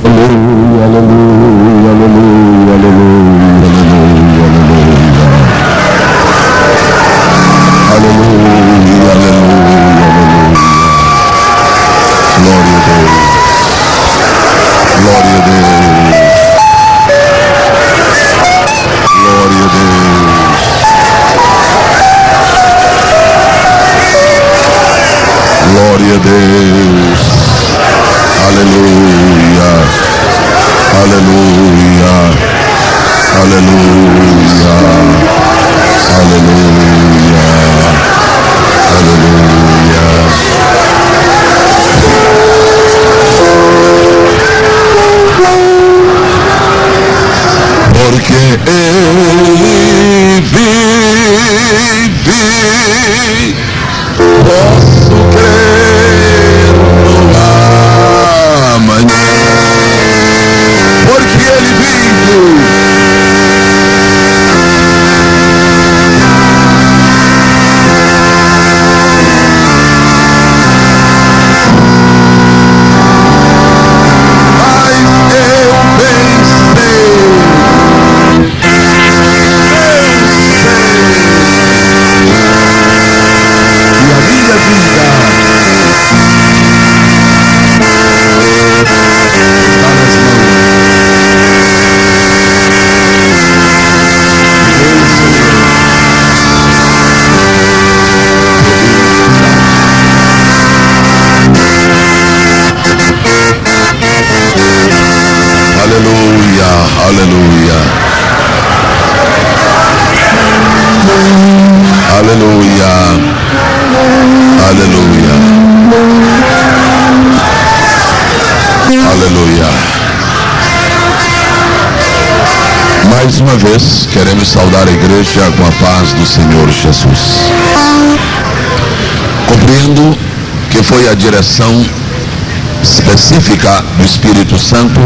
Aleluia, aleluia, aleluia, aleluia, aleluia, aleluia, aleluia, aleluia. Glória a Deus, glória a Deus, glória a Deus, glória a Deus. Aleluia, aleluia, aleluia, aleluia, aleluia. Porque Ele vive, posso crer no amanhã, porque Ele vive. Aleluia, aleluia, aleluia, aleluia. Mais uma vez queremos saudar a igreja com a paz do Senhor Jesus. Compreendo que foi a direção específica do Espírito Santo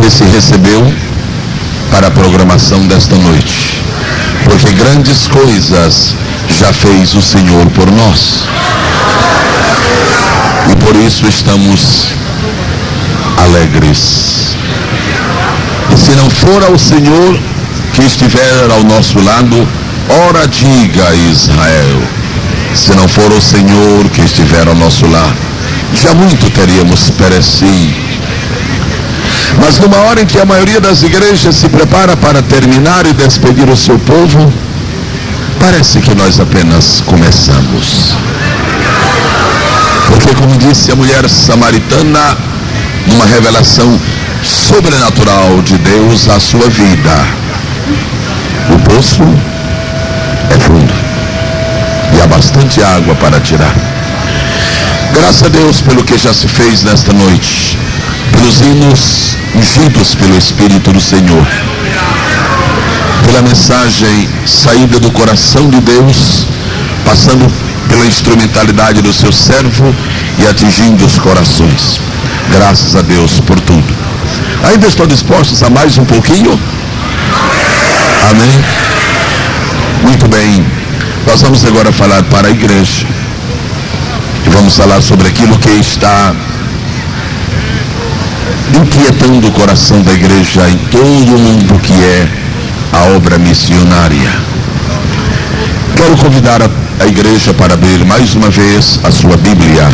que se recebeu para a programação desta noite, porque grandes coisas já fez o Senhor por nós, e por isso estamos alegres. E se não for ao Senhor que estiver ao nosso lado, ora diga Israel, se não for o Senhor que estiver ao nosso lado, já muito teríamos perecido. Mas numa hora em que a maioria das igrejas se prepara para terminar e despedir o seu povo, parece que nós apenas começamos. Porque, como disse a mulher samaritana, numa revelação sobrenatural de Deus à sua vida, o poço é fundo e há bastante água para tirar. Graças a Deus pelo que já se fez nesta noite, pelos hinos ungidos pelo Espírito do Senhor, pela mensagem saída do coração de Deus, passando pela instrumentalidade do seu servo e atingindo os corações. Graças a Deus por tudo. Ainda estão dispostos a mais um pouquinho? Amém? Muito bem. Nós vamos agora falar para a igreja. E vamos falar sobre aquilo que está inquietando o coração da igreja em todo o mundo, que é a obra missionária. Quero convidar a igreja para abrir mais uma vez a sua Bíblia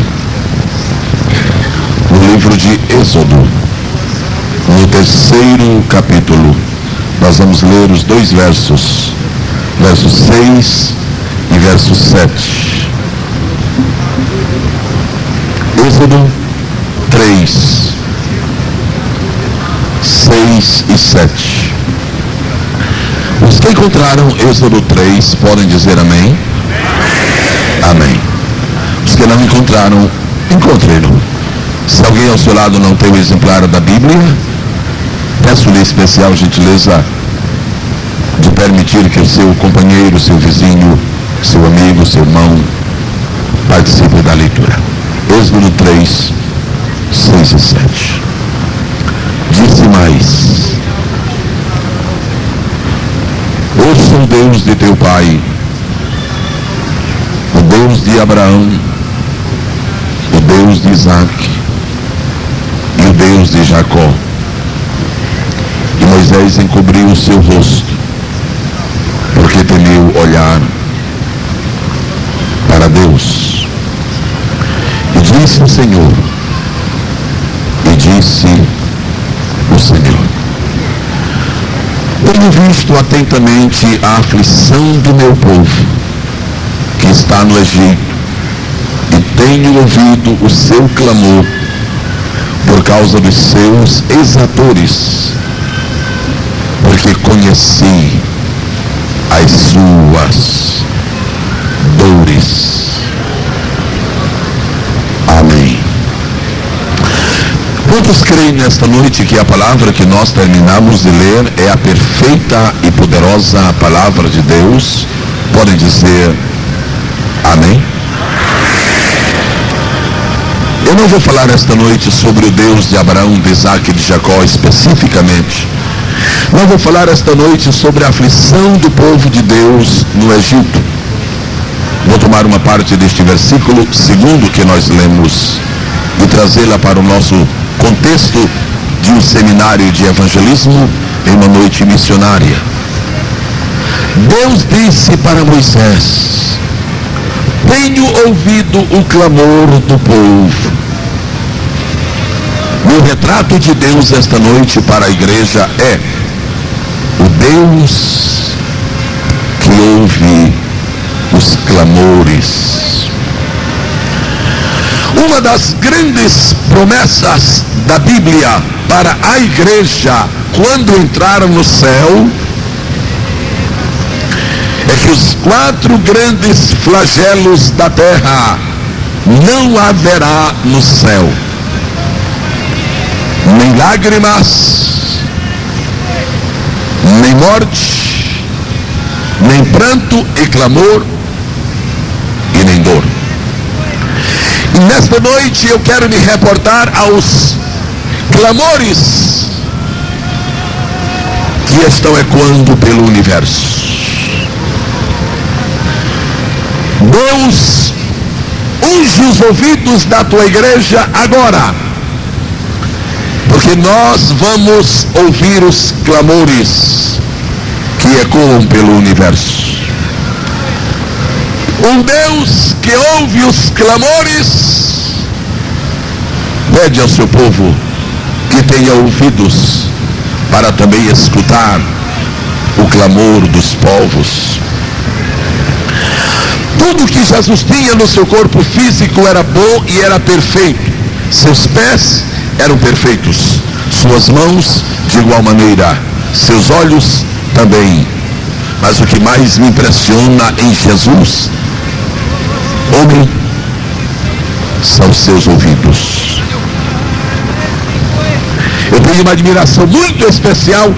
no livro de Êxodo, no 3º capítulo. Nós vamos ler os dois versos 6 e verso 7. Êxodo 3, 6 e 7. Os que encontraram Êxodo 3 podem dizer amém? Amém. Os que não encontraram, encontrem-no. Se alguém ao seu lado não tem o exemplar da Bíblia, peço-lhe especial gentileza de permitir que o seu companheiro, seu vizinho, seu amigo, seu irmão participe da leitura. Êxodo 3, 6 e 7. Disse mais: Eu sou o Deus de teu pai, o Deus de Abraão, o Deus de Isaac. Deus de Jacó. E Moisés encobriu o seu rosto, porque temeu olhar para Deus. E disse o Senhor, tenho visto atentamente a aflição do meu povo, que está no Egito, e tenho ouvido o seu clamor por causa dos seus exatores, porque conheci as suas dores. Amém. Quantos creem nesta noite que a palavra que nós terminamos de ler é a perfeita e poderosa palavra de Deus? Podem dizer amém? Eu não vou falar esta noite sobre o Deus de Abraão, de Isaac e de Jacó especificamente. Não vou falar esta noite sobre a aflição do povo de Deus no Egito. Vou tomar uma parte deste versículo segundo que nós lemos e trazê-la para o nosso contexto de um seminário de evangelismo em uma noite missionária. Deus disse para Moisés: tenho ouvido o clamor do povo. Meu retrato de Deus esta noite para a igreja é o Deus que ouve os clamores. Uma das grandes promessas da Bíblia para a igreja quando entrar no céu é que os 4 grandes flagelos da terra não haverá no céu: nem lágrimas, nem morte, nem pranto e clamor, e nem dor. E nesta noite eu quero me reportar aos clamores que estão ecoando pelo universo. Deus unge os ouvidos da tua igreja agora, porque nós vamos ouvir os clamores que ecoam pelo universo. Um Deus que ouve os clamores pede ao seu povo que tenha ouvidos para também escutar o clamor dos povos. Tudo que Jesus tinha no seu corpo físico era bom e era perfeito. Seus pés eram perfeitos, suas mãos de igual maneira, seus olhos também. Mas o que mais me impressiona em Jesus, homem, são seus ouvidos. Eu tenho uma admiração muito especial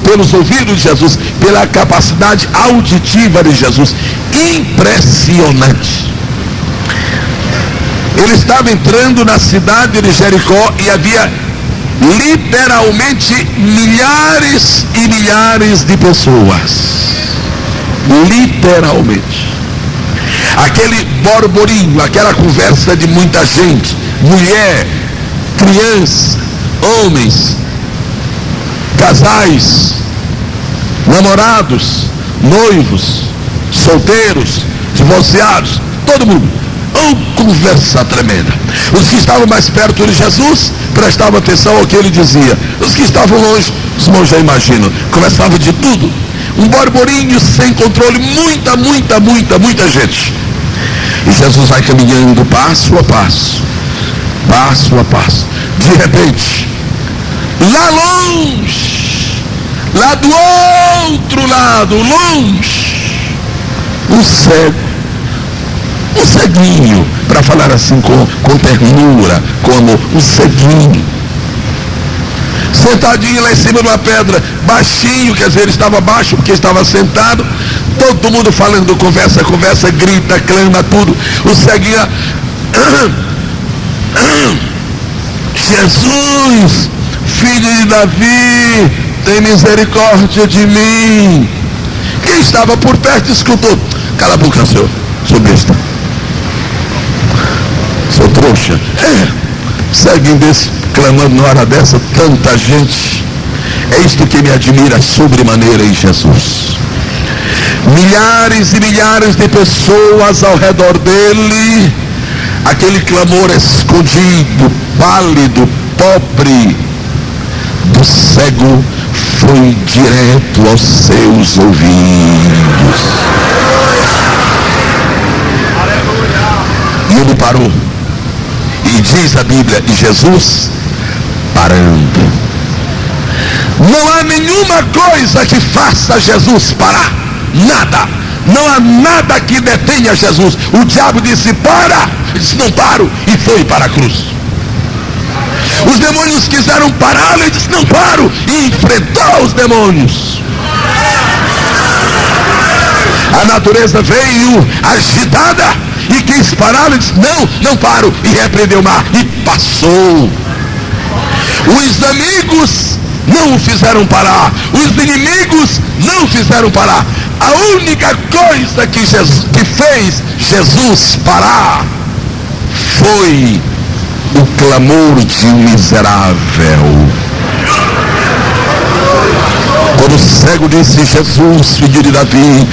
pelos ouvidos de Jesus, pela capacidade auditiva de Jesus, impressionante. Ele estava entrando na cidade de Jericó e havia literalmente milhares e milhares de pessoas. Literalmente. Aquele borborinho, aquela conversa de muita gente, mulher, criança, homens, casais, namorados, noivos, solteiros, divorciados, todo mundo. Conversa tremenda. Os que estavam mais perto de Jesus prestavam atenção ao que ele dizia. Os que estavam longe, os irmãos já imaginam, conversavam de tudo. Um borborinho sem controle, muita gente. E Jesus vai caminhando passo a passo, passo a passo. De repente, lá longe, lá do outro lado, longe, um cego, um ceguinho, para falar assim com ternura, com amor, um ceguinho, sentadinho lá em cima de uma pedra, baixinho, quer dizer, ele estava baixo porque estava sentado, todo mundo falando, conversa, grita, clama, tudo. O ceguinho, Jesus, filho de Davi, tem misericórdia de mim. Quem estava por perto escutou: cala a boca, senhor, sou besta, sou trouxa. Ceguinho desse, clamando na hora dessa, tanta gente. É isto que me admira sobremaneira em Jesus. Milhares e milhares de pessoas ao redor dele, aquele clamor escondido, pálido, pobre do cego foi direto aos seus ouvidos. E ele parou. E diz a Bíblia, e Jesus parando. Não há nenhuma coisa que faça Jesus parar. Nada. Não há nada que detenha Jesus. O diabo disse, para. Ele disse, não paro. E foi para a cruz. Os demônios quiseram pará-lo. Ele disse, não paro. E enfrentou os demônios. A natureza veio agitada e quis pará-lo. Ele disse, não paro. E repreendeu o mar. E passou. Os amigos não o fizeram parar. Os inimigos não o fizeram parar. A única coisa que fez Jesus parar foi o clamor de um miserável. Quando o cego disse, Jesus, filho de Davi,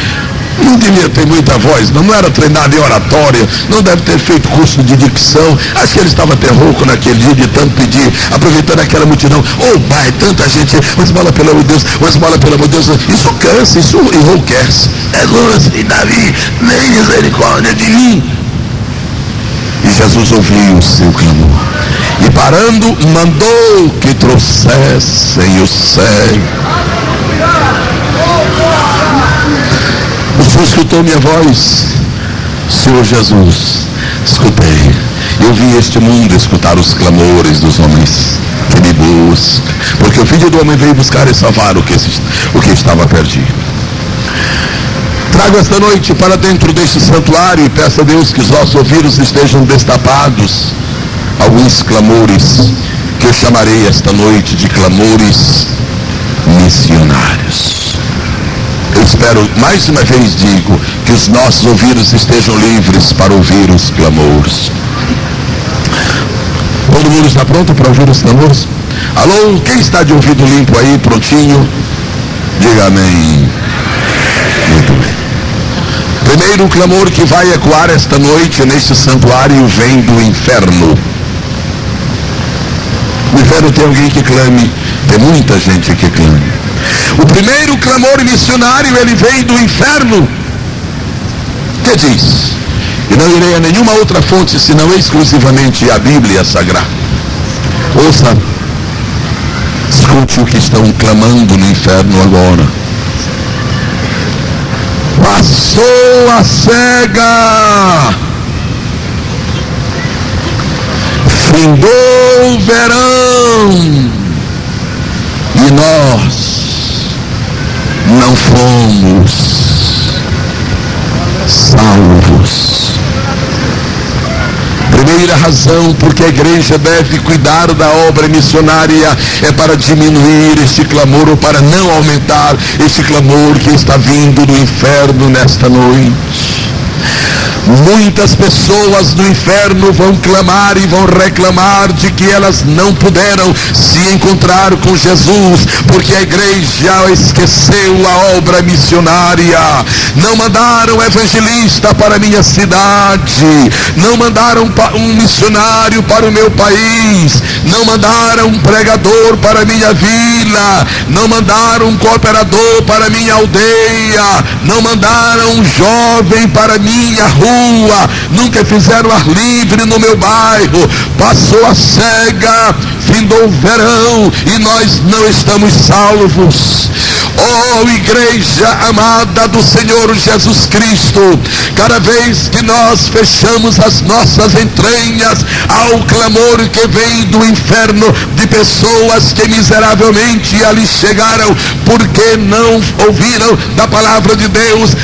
não devia ter muita voz, não era treinado em oratória, não deve ter feito curso de dicção. Acho que ele estava até rouco naquele dia de tanto pedir, aproveitando aquela multidão. Oh pai, tanta gente, uma esmola pelo amor de Deus, uma esmola pelo amor de Deus. Isso cansa, isso enrouquece. Jesus e Davi, nem misericórdia de mim. E Jesus ouviu o seu clamor e parando mandou que trouxessem o cego. O Senhor escutou minha voz, Senhor Jesus, escutei. Eu vim a este mundo escutar os clamores dos homens que me buscam, porque o Filho do Homem veio buscar e salvar o que estava perdido. Trago esta noite para dentro deste santuário e peço a Deus que os nossos ouvidos estejam destapados. Alguns clamores que eu chamarei esta noite de clamores missionários. Eu espero, mais uma vez digo, que os nossos ouvidos estejam livres para ouvir os clamores. Todo mundo está pronto para ouvir os clamores? Alô, quem está de ouvido limpo aí, prontinho? Diga amém. Muito bem. Primeiro clamor que vai ecoar esta noite neste santuário vem do inferno. No inferno tem alguém que clame, tem muita gente que clame. O primeiro clamor missionário, ele vem do inferno. Que diz? E não irei a nenhuma outra fonte, senão exclusivamente a Bíblia Sagrada. Ouça, escute o que estão clamando no inferno agora. Passou a cega, findou o verão, e nós não fomos salvos. Primeira razão porque a igreja deve cuidar da obra missionária é para diminuir este clamor, ou para não aumentar este clamor que está vindo do inferno nesta noite. Muitas pessoas do inferno vão clamar e vão reclamar de que elas não puderam se encontrar com Jesus, porque a igreja esqueceu a obra missionária. Não mandaram evangelista para a minha cidade, não mandaram um missionário para o meu país, não mandaram um pregador para a minha vila, não mandaram um cooperador para a minha aldeia, não mandaram um jovem para a minha rua, nunca fizeram ar livre no meu bairro. Passou a cega, findou o verão e nós não estamos salvos. Oh, igreja amada do Senhor Jesus Cristo, cada vez que nós fechamos as nossas entranhas ao clamor que vem do inferno de pessoas que miseravelmente ali chegaram porque não ouviram da palavra de Deus,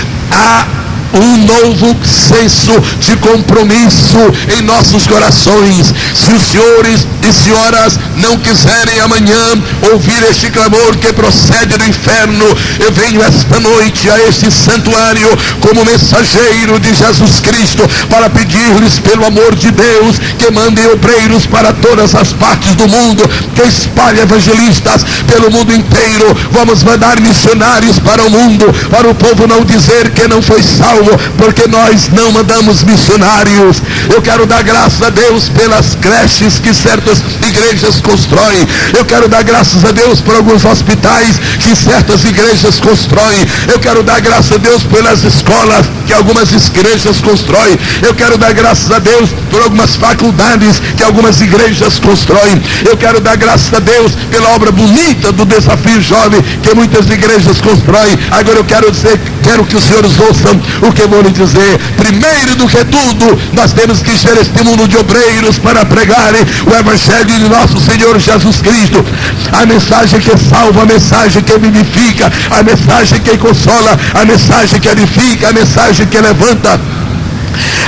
um novo senso de compromisso em nossos corações. Se os senhores e senhoras não quiserem amanhã ouvir este clamor que procede do inferno, eu venho esta noite a este santuário como mensageiro de Jesus Cristo para pedir-lhes, pelo amor de Deus, que mandem obreiros para todas as partes do mundo, que espalhem evangelistas pelo mundo inteiro. Vamos mandar missionários para o mundo, para o povo não dizer que não foi salvo, porque nós não mandamos missionários. Eu quero dar graças a Deus pelas creches que certas igrejas constroem. Eu quero dar graças a Deus por alguns hospitais que certas igrejas constroem. Eu quero dar graças a Deus pelas escolas que algumas igrejas constroem. Eu quero dar graças a Deus por algumas faculdades que algumas igrejas constroem. Eu quero dar graças a Deus pela obra bonita do Desafio Jovem que muitas igrejas constroem. Agora eu quero que os senhores ouçam o que eu vou lhe dizer. Primeiro do que tudo, nós temos que encher este mundo de obreiros para pregarem o Evangelho de nosso Senhor Jesus Cristo. A mensagem que salva, a mensagem que vivifica, a mensagem que consola, a mensagem que edifica, a mensagem que levanta,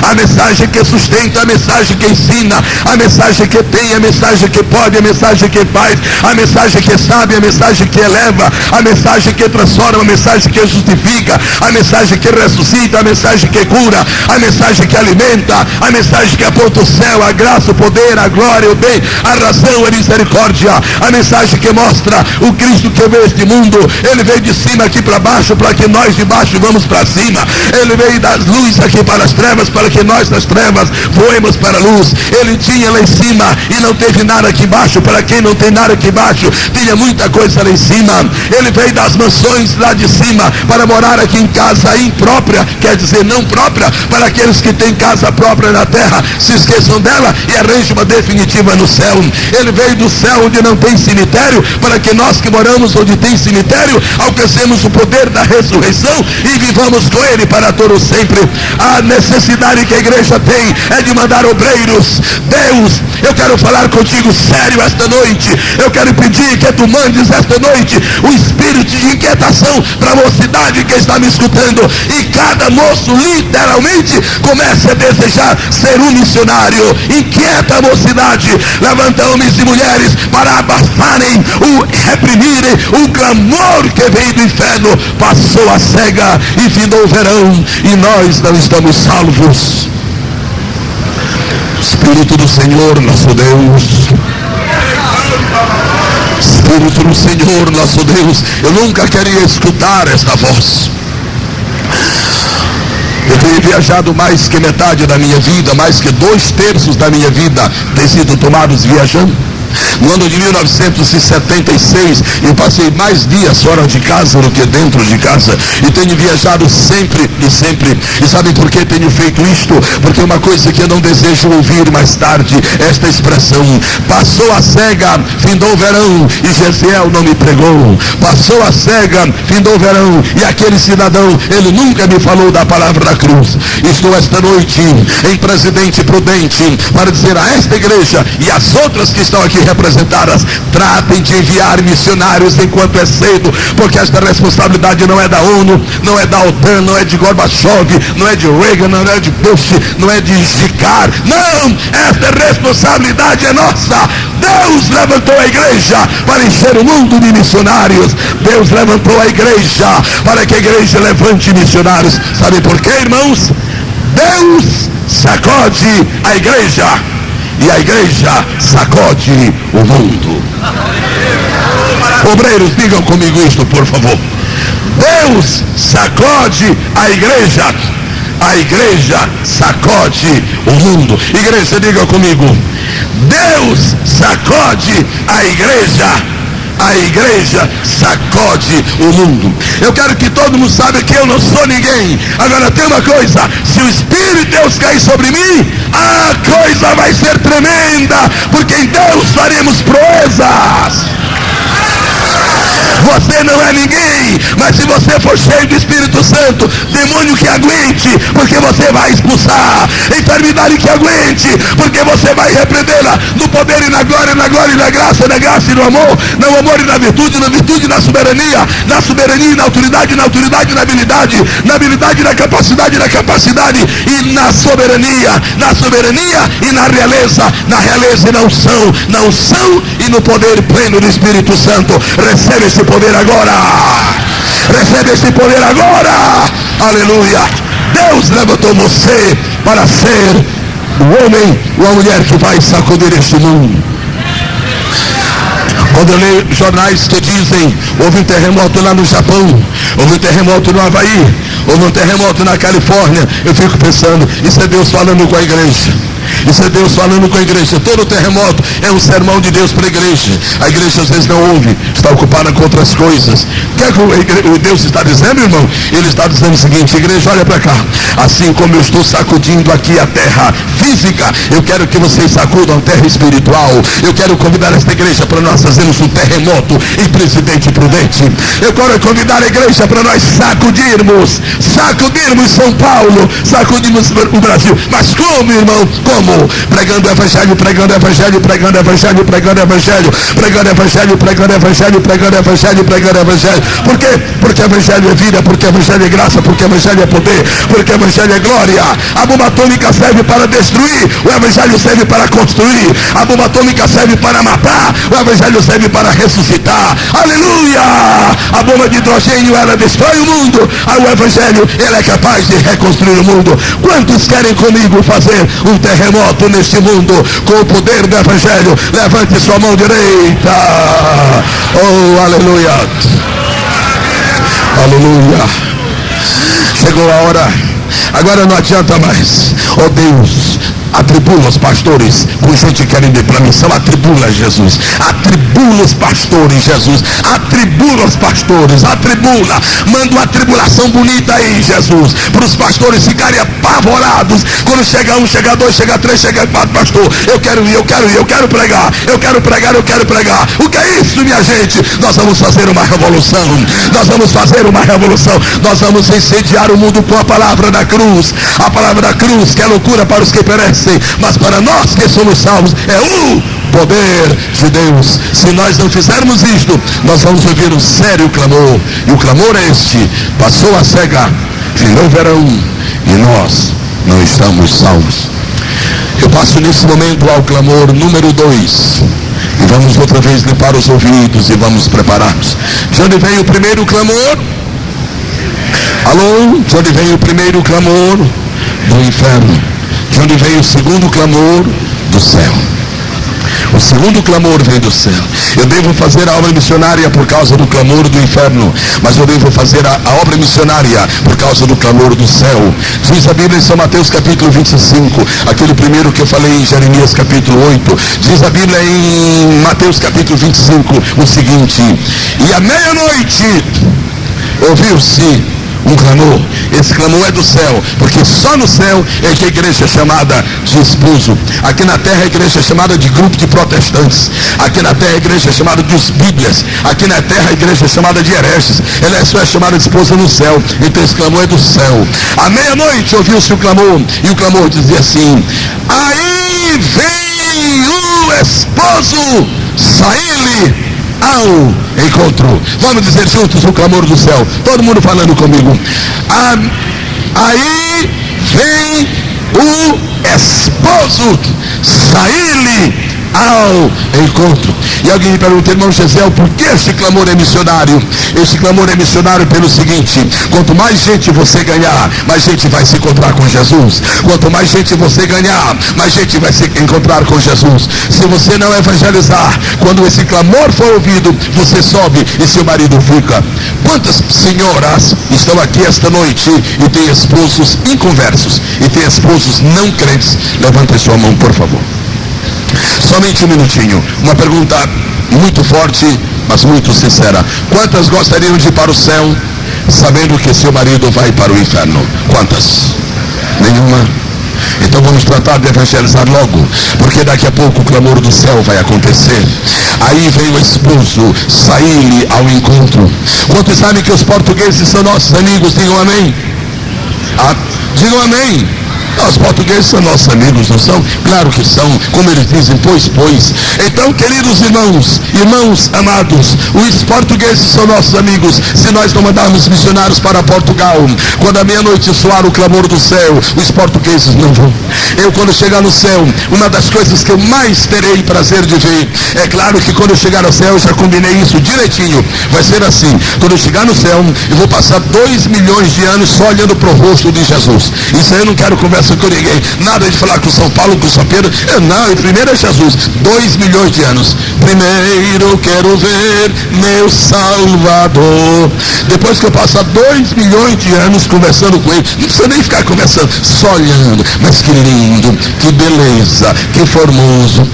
a mensagem que sustenta, a mensagem que ensina, a mensagem que tem, a mensagem que pode, a mensagem que faz, a mensagem que sabe, a mensagem que eleva, a mensagem que transforma, a mensagem que justifica, a mensagem que ressuscita, a mensagem que cura, a mensagem que alimenta, a mensagem que aponta o céu, a graça, o poder, a glória, o bem, a razão, a misericórdia, a mensagem que mostra o Cristo que veio este mundo. Ele veio de cima aqui para baixo, para que nós de baixo vamos para cima. Ele veio das luzes aqui para as trevas, para que nós das trevas voemos para a luz. Ele tinha lá em cima e não teve nada aqui embaixo. Para quem não tem nada aqui embaixo, tinha muita coisa lá em cima. Ele veio das mansões lá de cima para morar aqui em casa imprópria, quer dizer não própria, para aqueles que têm casa própria na terra, se esqueçam dela e arranjem uma definitiva no céu. Ele veio do céu onde não tem cemitério, para que nós que moramos onde tem cemitério, alcancemos o poder da ressurreição e vivamos com ele para todo sempre. A necessidade que a igreja tem é de mandar obreiros. Deus, eu quero falar contigo sério esta noite. Eu quero pedir que tu mandes esta noite o espírito de inquietação para a mocidade que está me escutando, e cada moço literalmente comece a desejar ser um missionário. Inquieta a mocidade, levanta homens e mulheres para abafarem reprimirem o clamor que veio do inferno. Passou a cega e findou o verão, e nós não estamos salvos. Espírito do Senhor nosso Deus, Espírito do Senhor nosso Deus, eu nunca queria escutar esta voz. Eu tenho viajado mais que metade da minha vida, mais que 2/3 da minha vida tem sido tomados viajando. No ano de 1976, eu passei mais dias fora de casa do que dentro de casa. E tenho viajado sempre e sempre. E sabem por que tenho feito isto? Porque uma coisa que eu não desejo ouvir mais tarde, esta expressão: passou a cega, findou o verão, e Gesiel não me pregou. Passou a cega, findou o verão, e aquele cidadão, ele nunca me falou da palavra da cruz. Estou esta noite em Presidente Prudente para dizer a esta igreja e às outras que estão aqui representadas: tratem de enviar missionários enquanto é cedo, porque esta responsabilidade não é da ONU, não é da OTAN, não é de Gorbachev, não é de Reagan, não é de Bush, não é de Gicar. Não, esta responsabilidade é nossa. Deus levantou a igreja para encher o mundo de missionários. Deus levantou a igreja para que a igreja levante missionários. Sabe por quê, irmãos? Deus sacode a igreja e a igreja sacode o mundo. Obreiros, digam comigo isto, por favor. Deus sacode a igreja sacode o mundo. Igreja, diga comigo: Deus sacode a igreja sacode o mundo. Eu quero que todo mundo saiba que eu não sou ninguém. Agora tem uma coisa: se o Espírito de Deus cair sobre mim, a coisa vai ser tremenda, porque em Deus faremos proezas. Você não é ninguém, mas se você for cheio do Espírito Santo, demônio que aguente, porque você vai expulsar. Enfermidade que aguente, porque você vai repreendê-la no poder e na glória poder, na glória e na graça e no amor, no amor e na virtude e na soberania e na autoridade e na habilidade e na capacidade e na soberania e na realeza e na unção e no poder pleno do Espírito Santo. Recebe esse poder agora. Aleluia. Deus levantou você para ser o homem ou a mulher que vai sacudir este mundo. Quando eu leio jornais que dizem, houve um terremoto lá no Japão, houve um terremoto no Havaí, houve um terremoto na Califórnia, eu fico pensando, isso é Deus falando com a igreja. Isso é Deus falando com a igreja. Todo terremoto é um sermão de Deus para a igreja. A igreja às vezes não ouve, está ocupada com outras coisas. O que é que o Deus está dizendo, irmão? Ele está dizendo o seguinte: igreja, olha para cá. Assim como eu estou sacudindo aqui a terra física, eu quero que vocês sacudam a terra espiritual. Eu quero convidar esta igreja para nós fazermos um terremoto em Presidente Prudente. Eu quero convidar a igreja para nós sacudirmos São Paulo, sacudirmos o Brasil. Mas como, irmão? Como? Pregando o evangelho. Por quê? Porque o evangelho é vida, porque o evangelho é graça, porque o evangelho é poder, porque o evangelho é glória. A bomba atômica serve para destruir, o evangelho serve para construir. A bomba atômica serve para matar, o evangelho serve para ressuscitar. Aleluia! A bomba de hidrogênio, ela destrói o mundo. O evangelho, ele é capaz de reconstruir o mundo. Quantos querem comigo fazer um terremoto neste mundo com o poder do evangelho? Levante sua mão direita. Oh, aleluia. Aleluia. Chegou a hora. Agora não adianta mais. Oh Deus, atribula os pastores com gente querendo ir para a missão. Atribula, Jesus. Atribula os pastores, Jesus. Atribula os pastores. Atribula. Manda uma tribulação bonita aí, Jesus, para os pastores ficarem apavorados. Quando chega um, chega dois, chega três, chega quatro, pastor, eu quero ir, eu quero pregar. O que é isso, minha gente? Nós vamos fazer uma revolução. Nós vamos incendiar o mundo com a palavra da cruz. A palavra da cruz, que é loucura para os que perecem, mas para nós que somos salvos é o poder de Deus. Se nós não fizermos isto, nós vamos ouvir um sério clamor. E o clamor é este: passou a cega, virou o verão e nós não estamos salvos. Eu passo nesse momento ao clamor número 2. E vamos outra vez limpar os ouvidos e vamos preparar-nos. De onde vem o primeiro clamor? Alô? De onde vem o primeiro clamor? Do inferno. De onde vem o segundo clamor? Do céu. O segundo clamor vem do céu. Eu devo fazer a obra missionária por causa do clamor do inferno, mas eu devo fazer a obra missionária por causa do clamor do céu. Diz a Bíblia em São Mateus capítulo 25, aquele primeiro que eu falei em Jeremias capítulo 8. Diz a Bíblia em Mateus capítulo 25 o seguinte: e à meia-noite ouviu-se um clamor. Esse clamor é do céu, porque só no céu é que a igreja é chamada de esposo. Aqui na terra a igreja é chamada de grupo de protestantes. Aqui na terra a igreja é chamada dos bíblias. Aqui na terra a igreja é chamada de hereges. Ela só é chamada de esposa no céu. Então esse clamor é do céu. À meia-noite ouviu-se o clamor, e o clamor dizia assim: aí vem o esposo, saí-lhe ao encontro. Vamos dizer juntos o clamor do céu, todo mundo falando comigo. Aí vem o esposo, saí-lhe ao encontro. E alguém me pergunta: irmão Gisel, por que este clamor é missionário? Este clamor é missionário pelo seguinte: quanto mais gente você ganhar, mais gente vai se encontrar com Jesus. Quanto mais gente você ganhar, mais gente vai se encontrar com Jesus. Se você não evangelizar, quando esse clamor for ouvido, você sobe e seu marido fica. Quantas senhoras estão aqui esta noite e têm esposos inconversos e têm esposos não crentes? Levante sua mão, por favor. Somente um minutinho. Uma pergunta muito forte, mas muito sincera. Quantas gostariam de ir para o céu sabendo que seu marido vai para o inferno? Quantas? Nenhuma? Então vamos tratar de evangelizar logo, porque daqui a pouco o clamor do céu vai acontecer. Aí vem o esposo, saí-lhe ao encontro. Quantos sabem que os portugueses são nossos amigos? Digam amém. Digam amém. Os portugueses são nossos amigos, não são? Claro que são, como eles dizem, pois. Então, queridos irmãos amados, os portugueses são nossos amigos. Se nós não mandarmos missionários para Portugal, quando à meia-noite soar o clamor do céu, os portugueses não vão. Eu, quando chegar no céu, uma das coisas que eu mais terei prazer de ver, é claro que quando eu chegar ao céu, eu já combinei isso direitinho, vai ser assim: quando eu chegar no céu, eu vou passar 2 milhões de anos só olhando para o rosto de Jesus. Isso aí eu não quero conversa com ninguém, nada de falar com São Paulo, com São Pedro, não, primeiro é Jesus. 2 milhões de anos, primeiro quero ver meu Salvador. Depois que eu passar 2 milhões de anos conversando com ele, não precisa nem ficar conversando, só olhando, mas que lindo, que beleza, que formoso.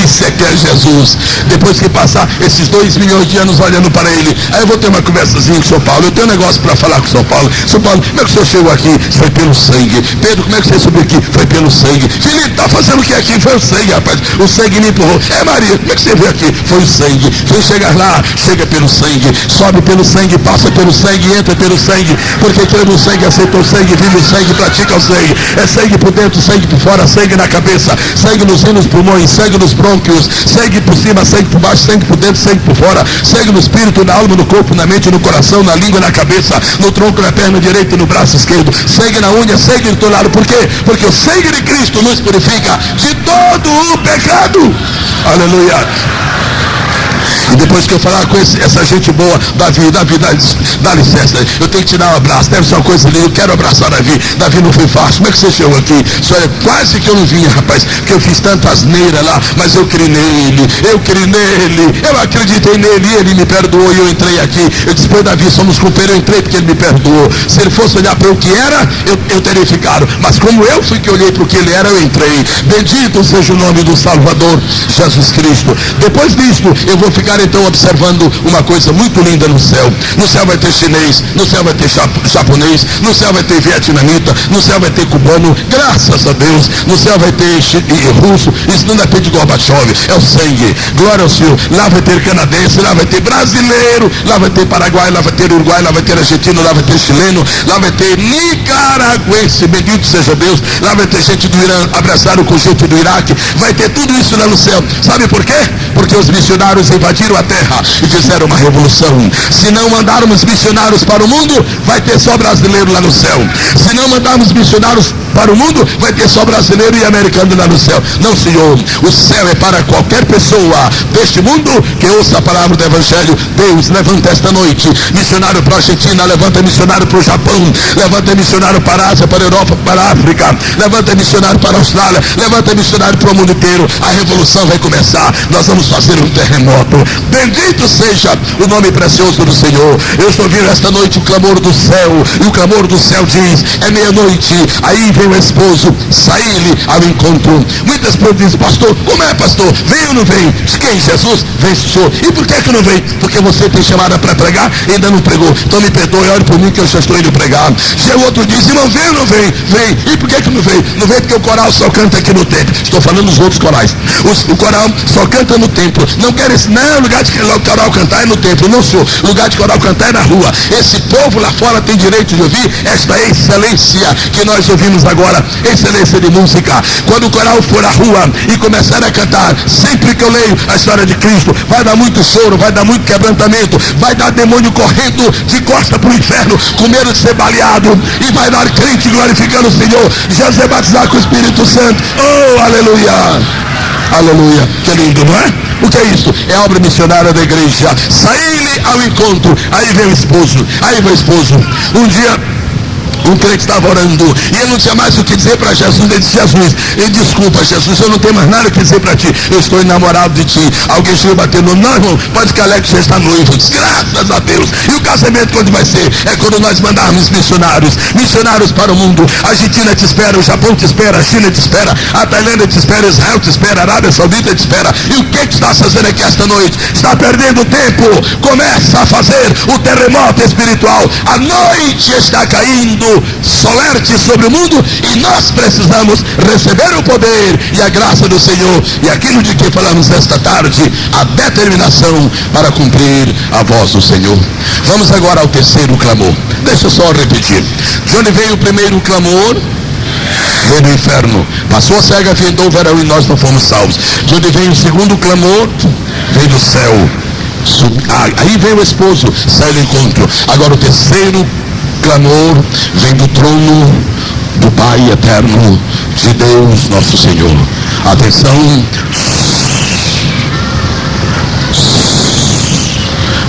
Isso é que é Jesus. Depois que passar esses 2 milhões de anos olhando para ele, aí eu vou ter uma conversazinha com o São Paulo. Eu tenho um negócio para falar com o São Paulo. São Paulo, como é que o senhor chegou aqui? Foi pelo sangue. Pedro, como é que você subiu aqui? Foi pelo sangue. Filipe, está fazendo o que aqui? Foi o sangue, rapaz. O sangue me empurrou. Maria, como é que você veio aqui? Foi o sangue. Vem chegar lá, chega pelo sangue, sobe pelo sangue, passa pelo sangue, entra pelo sangue, porque crê no sangue, aceita o sangue, vive o sangue, pratica o sangue. É sangue por dentro, sangue por fora, sangue na cabeça, sangue nos rins, pulmões, sangue nos brônquios, sangue por cima, sangue por baixo, sangue por dentro, sangue por fora, sangue no espírito, na alma, no corpo, na mente, no coração, na língua, na cabeça, no tronco, na perna direita e no braço esquerdo, sangue na unha, sangue do todo lado. Por quê? Porque o sangue de Cristo nos purifica de todo o pecado. Aleluia. E depois que eu falar com essa gente boa, Davi, dá licença, eu tenho que te dar um abraço, deve ser uma coisa linda, eu quero abraçar Davi não foi fácil. Como é que você chegou aqui? Só é quase que eu não vinha, rapaz, porque eu fiz tanta asneira lá, mas eu criei nele, eu acreditei nele, e ele me perdoou e eu entrei aqui. Eu disse, pô, Davi, somos companheiros, eu entrei porque ele me perdoou. Se ele fosse olhar para o que era, eu teria ficado, mas como eu fui que olhei para o que ele era, eu entrei. Bendito seja o nome do Salvador Jesus Cristo. Depois disto, eu vou ficar então observando uma coisa muito linda no céu. No céu vai ter chinês, no céu vai ter japonês, no céu vai ter vietnamita, no céu vai ter cubano, graças a Deus. No céu vai ter russo, isso não depende de Gorbachev, é o sangue, glória ao Senhor. Lá vai ter canadense, lá vai ter brasileiro, lá vai ter paraguai, lá vai ter uruguai, lá vai ter argentino, lá vai ter chileno, lá vai ter nicaragüense, bendito seja Deus. Lá vai ter gente do Irã abraçado com gente do Iraque, vai ter tudo isso lá no céu. Sabe por quê? Porque os missionários invadiram a terra e fizeram uma revolução. Se não mandarmos missionários para o mundo, vai ter só brasileiro lá no céu. Se não mandarmos missionários para o mundo, vai ter só brasileiro e americano lá no céu. Não, Senhor, o céu é para qualquer pessoa deste mundo que ouça a palavra do Evangelho. Deus, levanta esta noite missionário para a Argentina, levanta missionário para o Japão, levanta missionário para a Ásia, para a Europa, para a África, levanta missionário para a Austrália, levanta missionário para o mundo inteiro. A revolução vai começar, nós vamos fazer um terremoto. Bendito seja o nome precioso do Senhor. Eu estou ouvindo esta noite o clamor do céu, e o clamor do céu diz, é meia-noite, aí vem o esposo, sai-lhe ao encontro. Muitas pessoas dizem, pastor, como é, pastor? Vem ou não vem? De quem? Jesus? Vem, senhor. E por que não vem? Porque você tem chamada para pregar e ainda não pregou. Então me perdoe, ore por mim que eu já estou indo pregar. Chega o outro diz, não vem ou não vem? Vem. E por que não vem? Não vem porque o coral só canta aqui no templo. Estou falando dos outros corais. O coral só canta no templo. Não quer esse, não, lugar de coral cantar é no templo. Não, senhor. Lugar de coral cantar é na rua. Esse povo lá fora tem direito de ouvir esta excelência que nós ouvimos agora, excelência de música. Quando o coral for à rua e começar a cantar, sempre que eu leio a história de Cristo, vai dar muito choro, vai dar muito quebrantamento, vai dar demônio correndo de costa para o inferno, com medo de ser baleado, e vai dar crente glorificando o Senhor, já se batizar com o Espírito Santo. Oh, aleluia! Aleluia, que lindo, não é? O que é isso? É a obra missionária da igreja. Saí-lhe ao encontro. Aí vem o esposo. Um dia um crente estava orando e ele não tinha mais o que dizer para Jesus. Ele disse, Jesus, desculpa, Jesus, eu não tenho mais nada o que dizer para ti, eu estou enamorado de ti. Alguém chegou batendo, não, irmão, pode ficar alegre que você está noivo. Diz, graças a Deus. E o casamento quando vai ser? É quando nós mandarmos missionários para o mundo. A Argentina te espera, o Japão te espera, a China te espera, a Tailândia te espera, Israel te espera, a Arábia Saudita te espera. E o que está fazendo aqui esta noite? Está perdendo tempo. Começa a fazer o terremoto espiritual. A noite está caindo. solerte sobre o mundo, e nós precisamos receber o poder e a graça do Senhor, e aquilo de que falamos esta tarde, a determinação para cumprir a voz do Senhor. Vamos agora ao terceiro clamor. Deixa eu só repetir. De onde veio o primeiro clamor? Veio do inferno. Passou a cega, findou o verão e nós não fomos salvos. De onde veio o segundo clamor? Veio do céu. Aí veio o esposo, saiu do encontro. Agora o terceiro clamor vem do trono do Pai eterno, de Deus nosso Senhor. Atenção.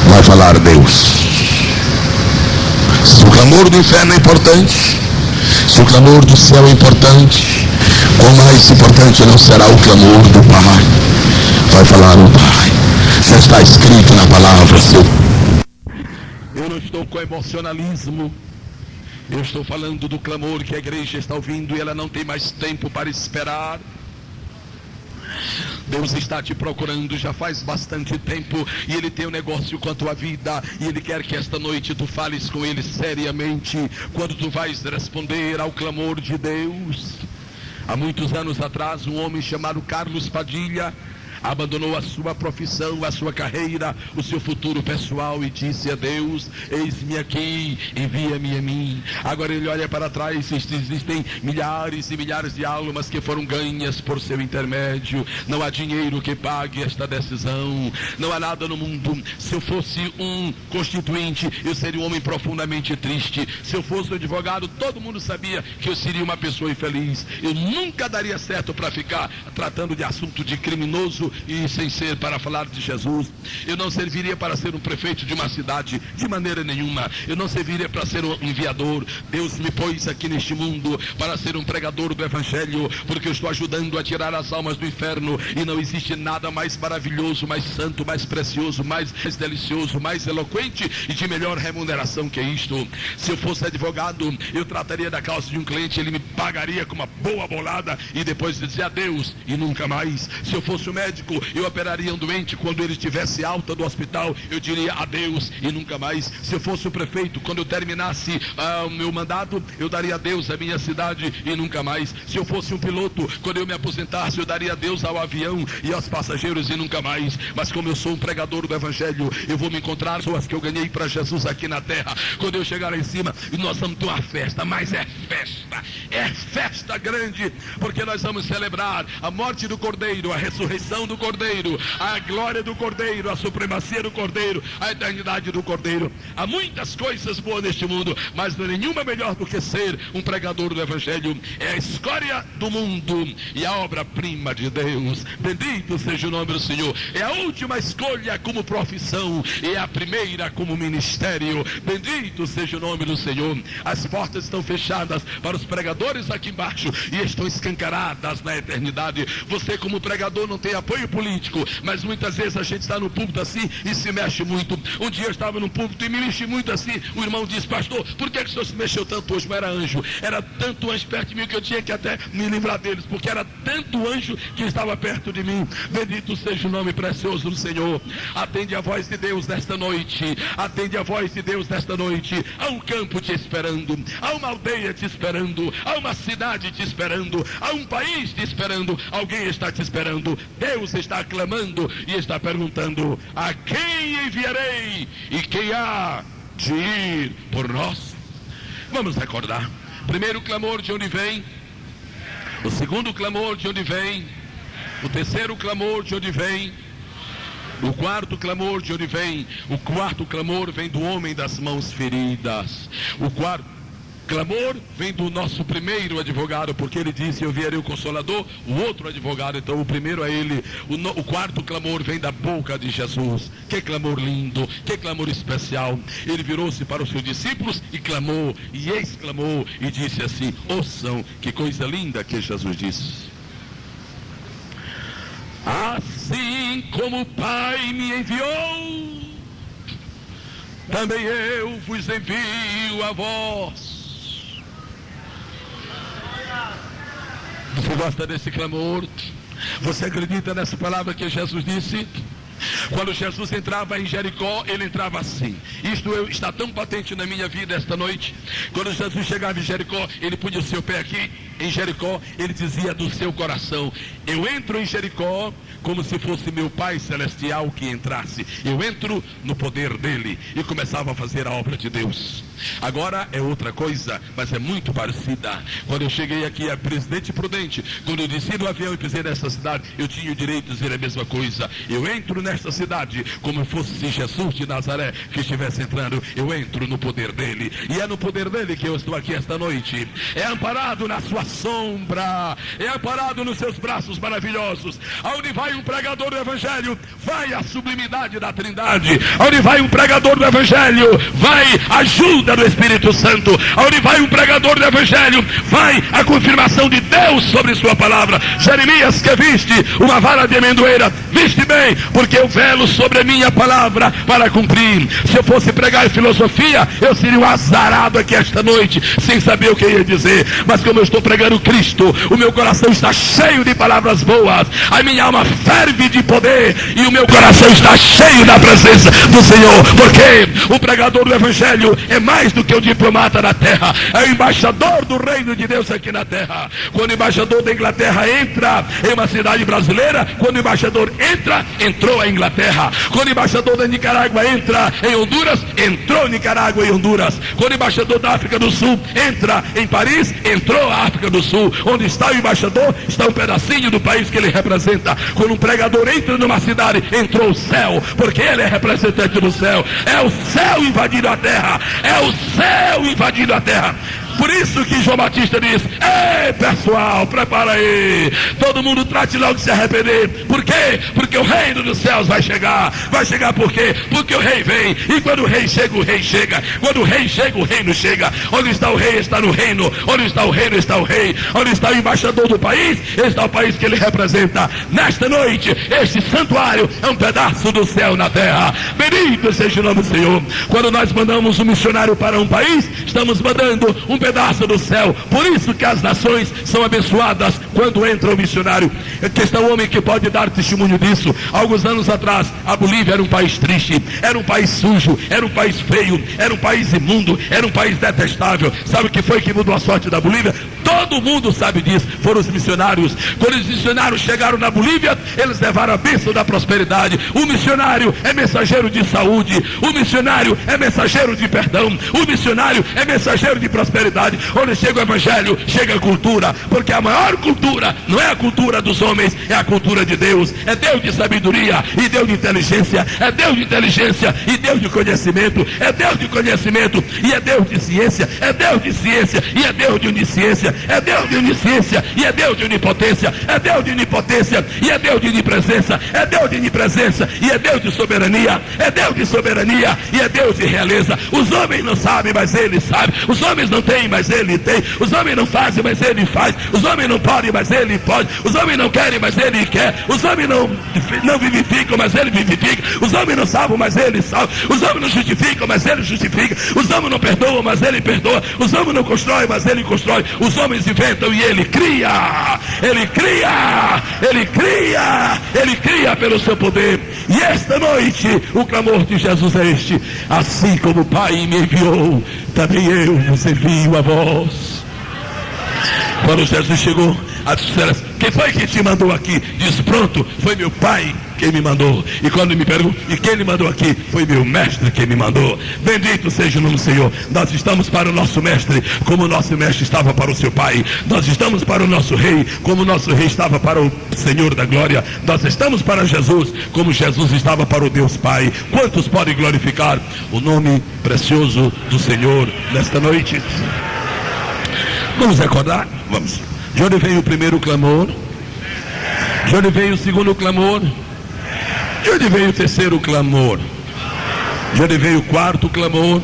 Vai falar Deus. Se o clamor do inferno é importante, se o clamor do céu é importante, quão mais importante não será o clamor do Pai. Vai falar o Pai. Já está escrito na palavra, seu. Eu não estou com emocionalismo. Eu estou falando do clamor que a igreja está ouvindo, e ela não tem mais tempo para esperar. Deus está te procurando já faz bastante tempo, e Ele tem um negócio com a tua vida, e Ele quer que esta noite tu fales com Ele seriamente, quando tu vais responder ao clamor de Deus. Há muitos anos atrás, um homem chamado Carlos Padilha abandonou a sua profissão, a sua carreira, o seu futuro pessoal, e disse a Deus: eis-me aqui, envia-me a mim. Agora ele olha para trás, existem milhares e milhares de almas que foram ganhas por seu intermédio. Não há dinheiro que pague esta decisão, não há nada no mundo. Se eu fosse um constituinte, eu seria um homem profundamente triste. Se eu fosse um advogado, todo mundo sabia que eu seria uma pessoa infeliz. Eu nunca daria certo para ficar tratando de assunto de criminoso e sem ser para falar de Jesus. Eu não serviria para ser um prefeito de uma cidade, de maneira nenhuma. Eu não serviria para ser um enviador. Deus me pôs aqui neste mundo para ser um pregador do Evangelho, porque eu estou ajudando a tirar as almas do inferno, e não existe nada mais maravilhoso, mais santo, mais precioso, mais delicioso, mais eloquente e de melhor remuneração que isto. Se eu fosse advogado, eu trataria da causa de um cliente, ele me pagaria com uma boa bolada e depois dizia adeus e nunca mais. Se eu fosse um médico, eu operaria um doente, quando ele estivesse alta do hospital, eu diria adeus e nunca mais. Se eu fosse o prefeito, quando eu terminasse o meu mandato, eu daria adeus à minha cidade e nunca mais. Se eu fosse um piloto, quando eu me aposentasse, eu daria adeus ao avião e aos passageiros e nunca mais. Mas como eu sou um pregador do Evangelho, eu vou me encontrar com as que eu ganhei para Jesus aqui na terra. Quando eu chegar lá em cima, e nós vamos ter uma festa, mas é festa grande, porque nós vamos celebrar a morte do Cordeiro, a ressurreição do Cordeiro, a glória do Cordeiro, a supremacia do Cordeiro, a eternidade do Cordeiro. Há muitas coisas boas neste mundo, mas nenhuma melhor do que ser um pregador do Evangelho. É a escória do mundo e a obra-prima de Deus. Bendito seja o nome do Senhor. É a última escolha como profissão e é a primeira como ministério. Bendito seja o nome do Senhor. As portas estão fechadas para os pregadores aqui embaixo e estão escancaradas na eternidade. Você, como pregador, não tem apoio político, mas muitas vezes a gente está no púlpito assim e se mexe muito. Um dia eu estava no púlpito e me mexi muito assim. O irmão disse: pastor, por que o senhor se mexeu tanto hoje? Não era anjo, era tanto anjo perto de mim que eu tinha que até me livrar deles, porque era tanto anjo que estava perto de mim. Bendito seja o nome precioso do Senhor. Atende a voz de Deus nesta noite, atende a voz de Deus nesta noite. Há um campo te esperando, há uma aldeia te esperando, há uma cidade te esperando, há um país te esperando, alguém está te esperando. Deus está clamando e está perguntando: a quem enviarei e quem há de ir por nós? Vamos recordar. Primeiro clamor, de onde vem? O segundo clamor, de onde vem? O terceiro clamor, de onde vem? O quarto clamor, de onde vem? O quarto clamor vem do homem das mãos feridas. O quarto clamor vem do nosso primeiro advogado, porque ele disse: eu enviarei o Consolador. O outro advogado, então o primeiro é ele. O quarto clamor vem da boca de Jesus. Que clamor lindo, que clamor especial. Ele virou-se para os seus discípulos e clamou, e exclamou, e disse assim: ouçam, que coisa linda que Jesus disse: assim como o Pai me enviou, também eu vos envio a vós. Você gosta desse clamor? Você acredita nessa palavra que Jesus disse? Quando Jesus entrava em Jericó, ele entrava assim: Isto está tão patente na minha vida esta noite. Quando Jesus chegava em Jericó, ele punha o seu pé aqui em Jericó, ele dizia do seu coração: eu entro em Jericó como se fosse meu Pai Celestial que entrasse. Eu entro no poder dele e começava a fazer a obra de Deus. Agora é outra coisa, mas é muito parecida. Quando eu cheguei aqui a Presidente Prudente, quando eu desci do avião e pisei nessa cidade, eu tinha o direito de dizer a mesma coisa. Eu entro nesta cidade como fosse Jesus de Nazaré que estivesse entrando. Eu entro no poder dele, e é no poder dele que eu estou aqui esta noite. É amparado na sua sombra, é amparado nos seus braços maravilhosos. Aonde vai um pregador do Evangelho, vai a sublimidade da Trindade. Aonde vai um pregador do Evangelho, vai a ajuda do Espírito Santo. Aonde vai um pregador do Evangelho, vai a confirmação de Deus sobre sua palavra. Jeremias, que viste uma vara de amendoeira, viste bem, porque eu velo sobre a minha palavra para cumprir. Se eu fosse pregar filosofia, eu seria um azarado aqui esta noite, sem saber o que ia dizer. Mas como eu estou pregando Cristo, o meu coração está cheio de palavras boas, a minha alma ferve de poder, e o meu coração está cheio da presença do Senhor. Porque o pregador do Evangelho é mais do que o diplomata na terra, é o embaixador do reino de Deus aqui na terra. Quando o embaixador da Inglaterra entra em uma cidade brasileira, quando o embaixador entra, entrou a Inglaterra. Quando o embaixador da Nicarágua entra em Honduras, entrou Nicarágua e Honduras. Quando o embaixador da África do Sul entra em Paris, entrou a África do Sul. Onde está o embaixador, está um pedacinho do país que ele representa. Quando um pregador entra numa cidade, entrou o céu, porque ele é representante do céu. É o céu invadindo a terra, é o céu invadindo a terra. Por isso que João Batista diz: ei pessoal, prepara aí, todo mundo trate logo de se arrepender. Por quê? Porque o reino dos céus vai chegar. Vai chegar por quê? Porque o rei vem, e quando o rei chega, o rei chega. Quando o rei chega, o reino chega. Onde está o rei, está no reino. Onde está o reino, está o rei. Onde está o embaixador do país, está o país que ele representa. Nesta noite, este santuário é um pedaço do céu na terra. Bendito seja o nome do Senhor. Quando nós mandamos um missionário para um país, estamos mandando um pedaço do céu. Por isso que as nações são abençoadas quando entra o missionário. Aqui está um homem que pode dar testemunho disso. Alguns anos atrás, a Bolívia era um país triste, era um país sujo, era um país feio, era um país imundo, era um país detestável. Sabe o que foi que mudou a sorte da Bolívia? Todo mundo sabe disso. Foram os missionários. Quando os missionários chegaram na Bolívia, eles levaram a bênção da prosperidade. O missionário é mensageiro de saúde, o missionário é mensageiro de perdão, o missionário é mensageiro de prosperidade. Onde chega o Evangelho, chega a cultura, porque a maior cultura não é a cultura dos homens, é a cultura de Deus. É Deus de sabedoria e Deus de inteligência, é Deus de inteligência e Deus de conhecimento, é Deus de conhecimento e é Deus de ciência, é Deus de ciência e é Deus de onisciência, é Deus de onisciência e é Deus de onipotência, é Deus de onipotência e é Deus de onipresença, é Deus de onipresença e é Deus de soberania, é Deus de soberania e é Deus de realeza. Os homens não sabem, mas Ele sabe. Os homens não têm, mas Ele tem. Os homens não fazem, mas Ele faz. Os homens não podem, mas Ele pode. Os homens não querem, mas Ele quer. Os homens não vivificam, mas Ele vivifica. Os homens não salvam, mas Ele salva. Os homens não justificam, mas Ele justifica. Os homens não perdoam, mas Ele perdoa. Os homens não constroem, mas Ele constrói. Os homens inventam e Ele cria. Ele cria. Ele cria. Ele cria pelo seu poder. E esta noite o clamor de Jesus é este: assim como o Pai me enviou, também eu vos envio a vós. Quando Jesus chegou, a disseram: quem foi que te mandou aqui? Diz: pronto, foi meu Pai quem me mandou. E quando me perguntam: e quem me mandou aqui? Foi meu mestre quem me mandou. Bendito seja o nome do Senhor. Nós estamos para o nosso mestre, como o nosso mestre estava para o seu Pai. Nós estamos para o nosso rei, como o nosso rei estava para o Senhor da glória. Nós estamos para Jesus, como Jesus estava para o Deus Pai. Quantos podem glorificar o nome precioso do Senhor nesta noite? Vamos recordar? Vamos. De onde veio o primeiro clamor? De onde veio o segundo clamor? De onde veio o terceiro clamor? De onde veio o quarto clamor?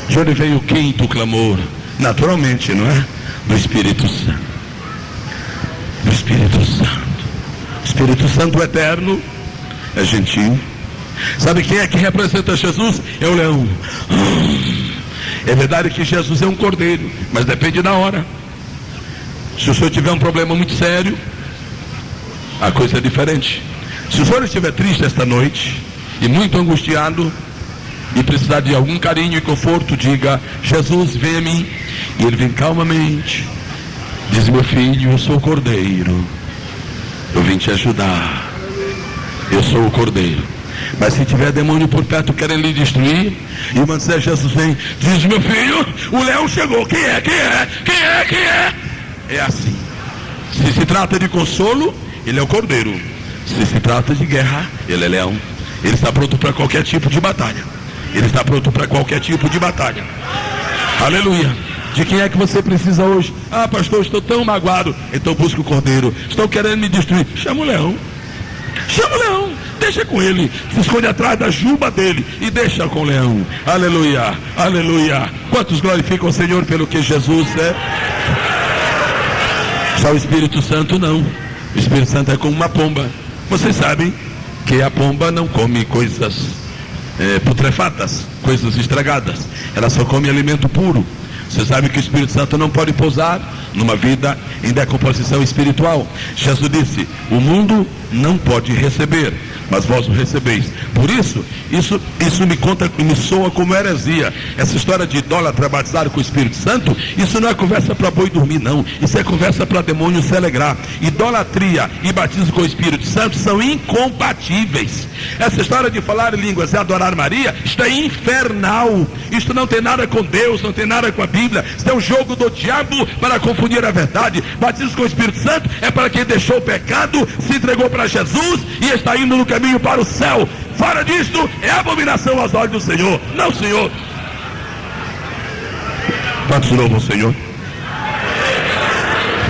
De onde veio o quinto clamor? Naturalmente, não é? Do Espírito Santo. Do Espírito Santo. O Espírito Santo eterno é gentil. Sabe quem é que representa Jesus? É o leão. É verdade que Jesus é um cordeiro, mas depende da hora. Se o senhor tiver um problema muito sério, a coisa é diferente. Se o senhor estiver triste esta noite e muito angustiado, e precisar de algum carinho e conforto, diga: Jesus, vem a mim. E ele vem calmamente, diz: meu filho, eu sou o cordeiro, eu vim te ajudar, eu sou o cordeiro. Mas se tiver demônio por perto querendo lhe destruir, e o dizer: Jesus vem, diz: meu filho, o leão chegou. Quem é? Quem é? Quem é? Quem é? É assim. Se trata de consolo, ele é o cordeiro. Se trata de guerra, ele é leão. Ele está pronto para qualquer tipo de batalha. Ele está pronto para qualquer tipo de batalha. Aleluia. De quem é que você precisa hoje? Ah, pastor, estou tão magoado. Então busca o cordeiro. Estão querendo me destruir. Chama o leão. Chama o leão. Deixa com ele. Se esconde atrás da juba dele e deixa com o leão. Aleluia. Aleluia. Quantos glorificam o Senhor pelo que Jesus é? Só o Espírito Santo não. O Espírito Santo é como uma pomba. Vocês sabem que a pomba não come coisas putrefatas, coisas estragadas. Ela só come alimento puro. Você sabe que o Espírito Santo não pode pousar numa vida em decomposição espiritual. Jesus disse: o mundo não pode receber, mas vós o recebeis. Por isso me soa como heresia. Essa história de idólatra batizado com o Espírito Santo, isso não é conversa para boi dormir, não. Isso é conversa para demônio se alegrar. Idolatria e batismo com o Espírito Santo são incompatíveis. Essa história de falar em línguas e adorar Maria, isto é infernal. Isto não tem nada com Deus, não tem nada com a Bíblia. Isto é um jogo do diabo para confundir a verdade. Batismo com o Espírito Santo é para quem deixou o pecado, se entregou para Jesus e está indo no caminho para o céu. Fora disto, é abominação aos olhos do Senhor. Não, Senhor. Quantos louvam o Senhor?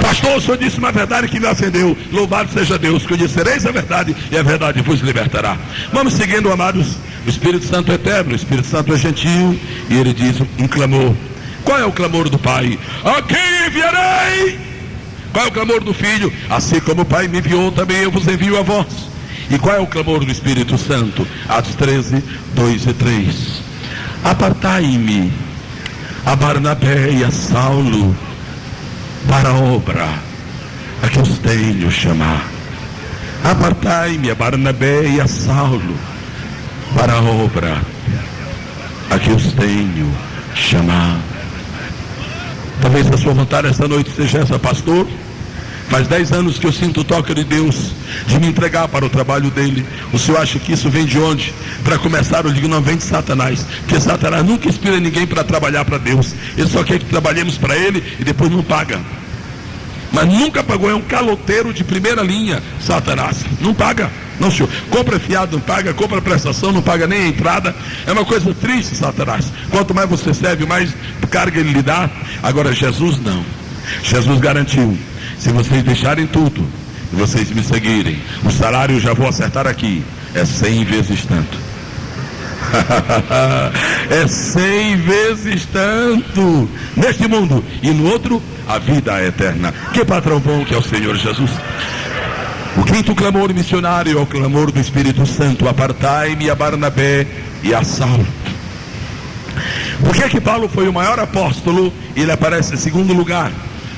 Pastor, o Senhor disse uma verdade que me ofendeu. Louvado seja Deus. Conhecereis a verdade e a verdade vos libertará. Vamos seguindo, amados. O Espírito Santo é eterno, o Espírito Santo é gentil. E ele diz um clamor. Qual é o clamor do Pai? A quem enviarei? Qual é o clamor do Filho? Assim como o Pai me enviou, também eu vos envio a vós. E qual é o clamor do Espírito Santo? Atos 13, 2 e 3. Apartai-me a Barnabé e a Saulo para a obra a que os tenho chamar. Apartai-me a Barnabé e a Saulo para a obra a que os tenho chamar. Talvez a sua vontade esta noite seja essa: pastor, faz 10 anos que eu sinto o toque de Deus de me entregar para o trabalho dele. O senhor acha que isso vem de onde? Para começar, eu digo: não vem de Satanás, porque Satanás nunca inspira ninguém para trabalhar para Deus. Ele só quer que trabalhemos para ele e depois não paga. Mas nunca pagou, é um caloteiro de primeira linha, Satanás. Não paga, não, senhor. Compra fiado, não paga. Compra prestação, não paga nem a entrada. É uma coisa triste, Satanás. Quanto mais você serve, mais carga ele lhe dá. Agora Jesus não. Jesus garantiu: se vocês deixarem tudo e vocês me seguirem, o salário, eu já vou acertar aqui, é 100 vezes tanto. É 100 vezes tanto neste mundo, e no outro a vida eterna. Que patrão bom que é o Senhor Jesus. O quinto clamor missionário é o clamor do Espírito Santo: apartai-me a Barnabé e a Saulo. Por que Paulo foi o maior apóstolo e ele aparece em segundo lugar?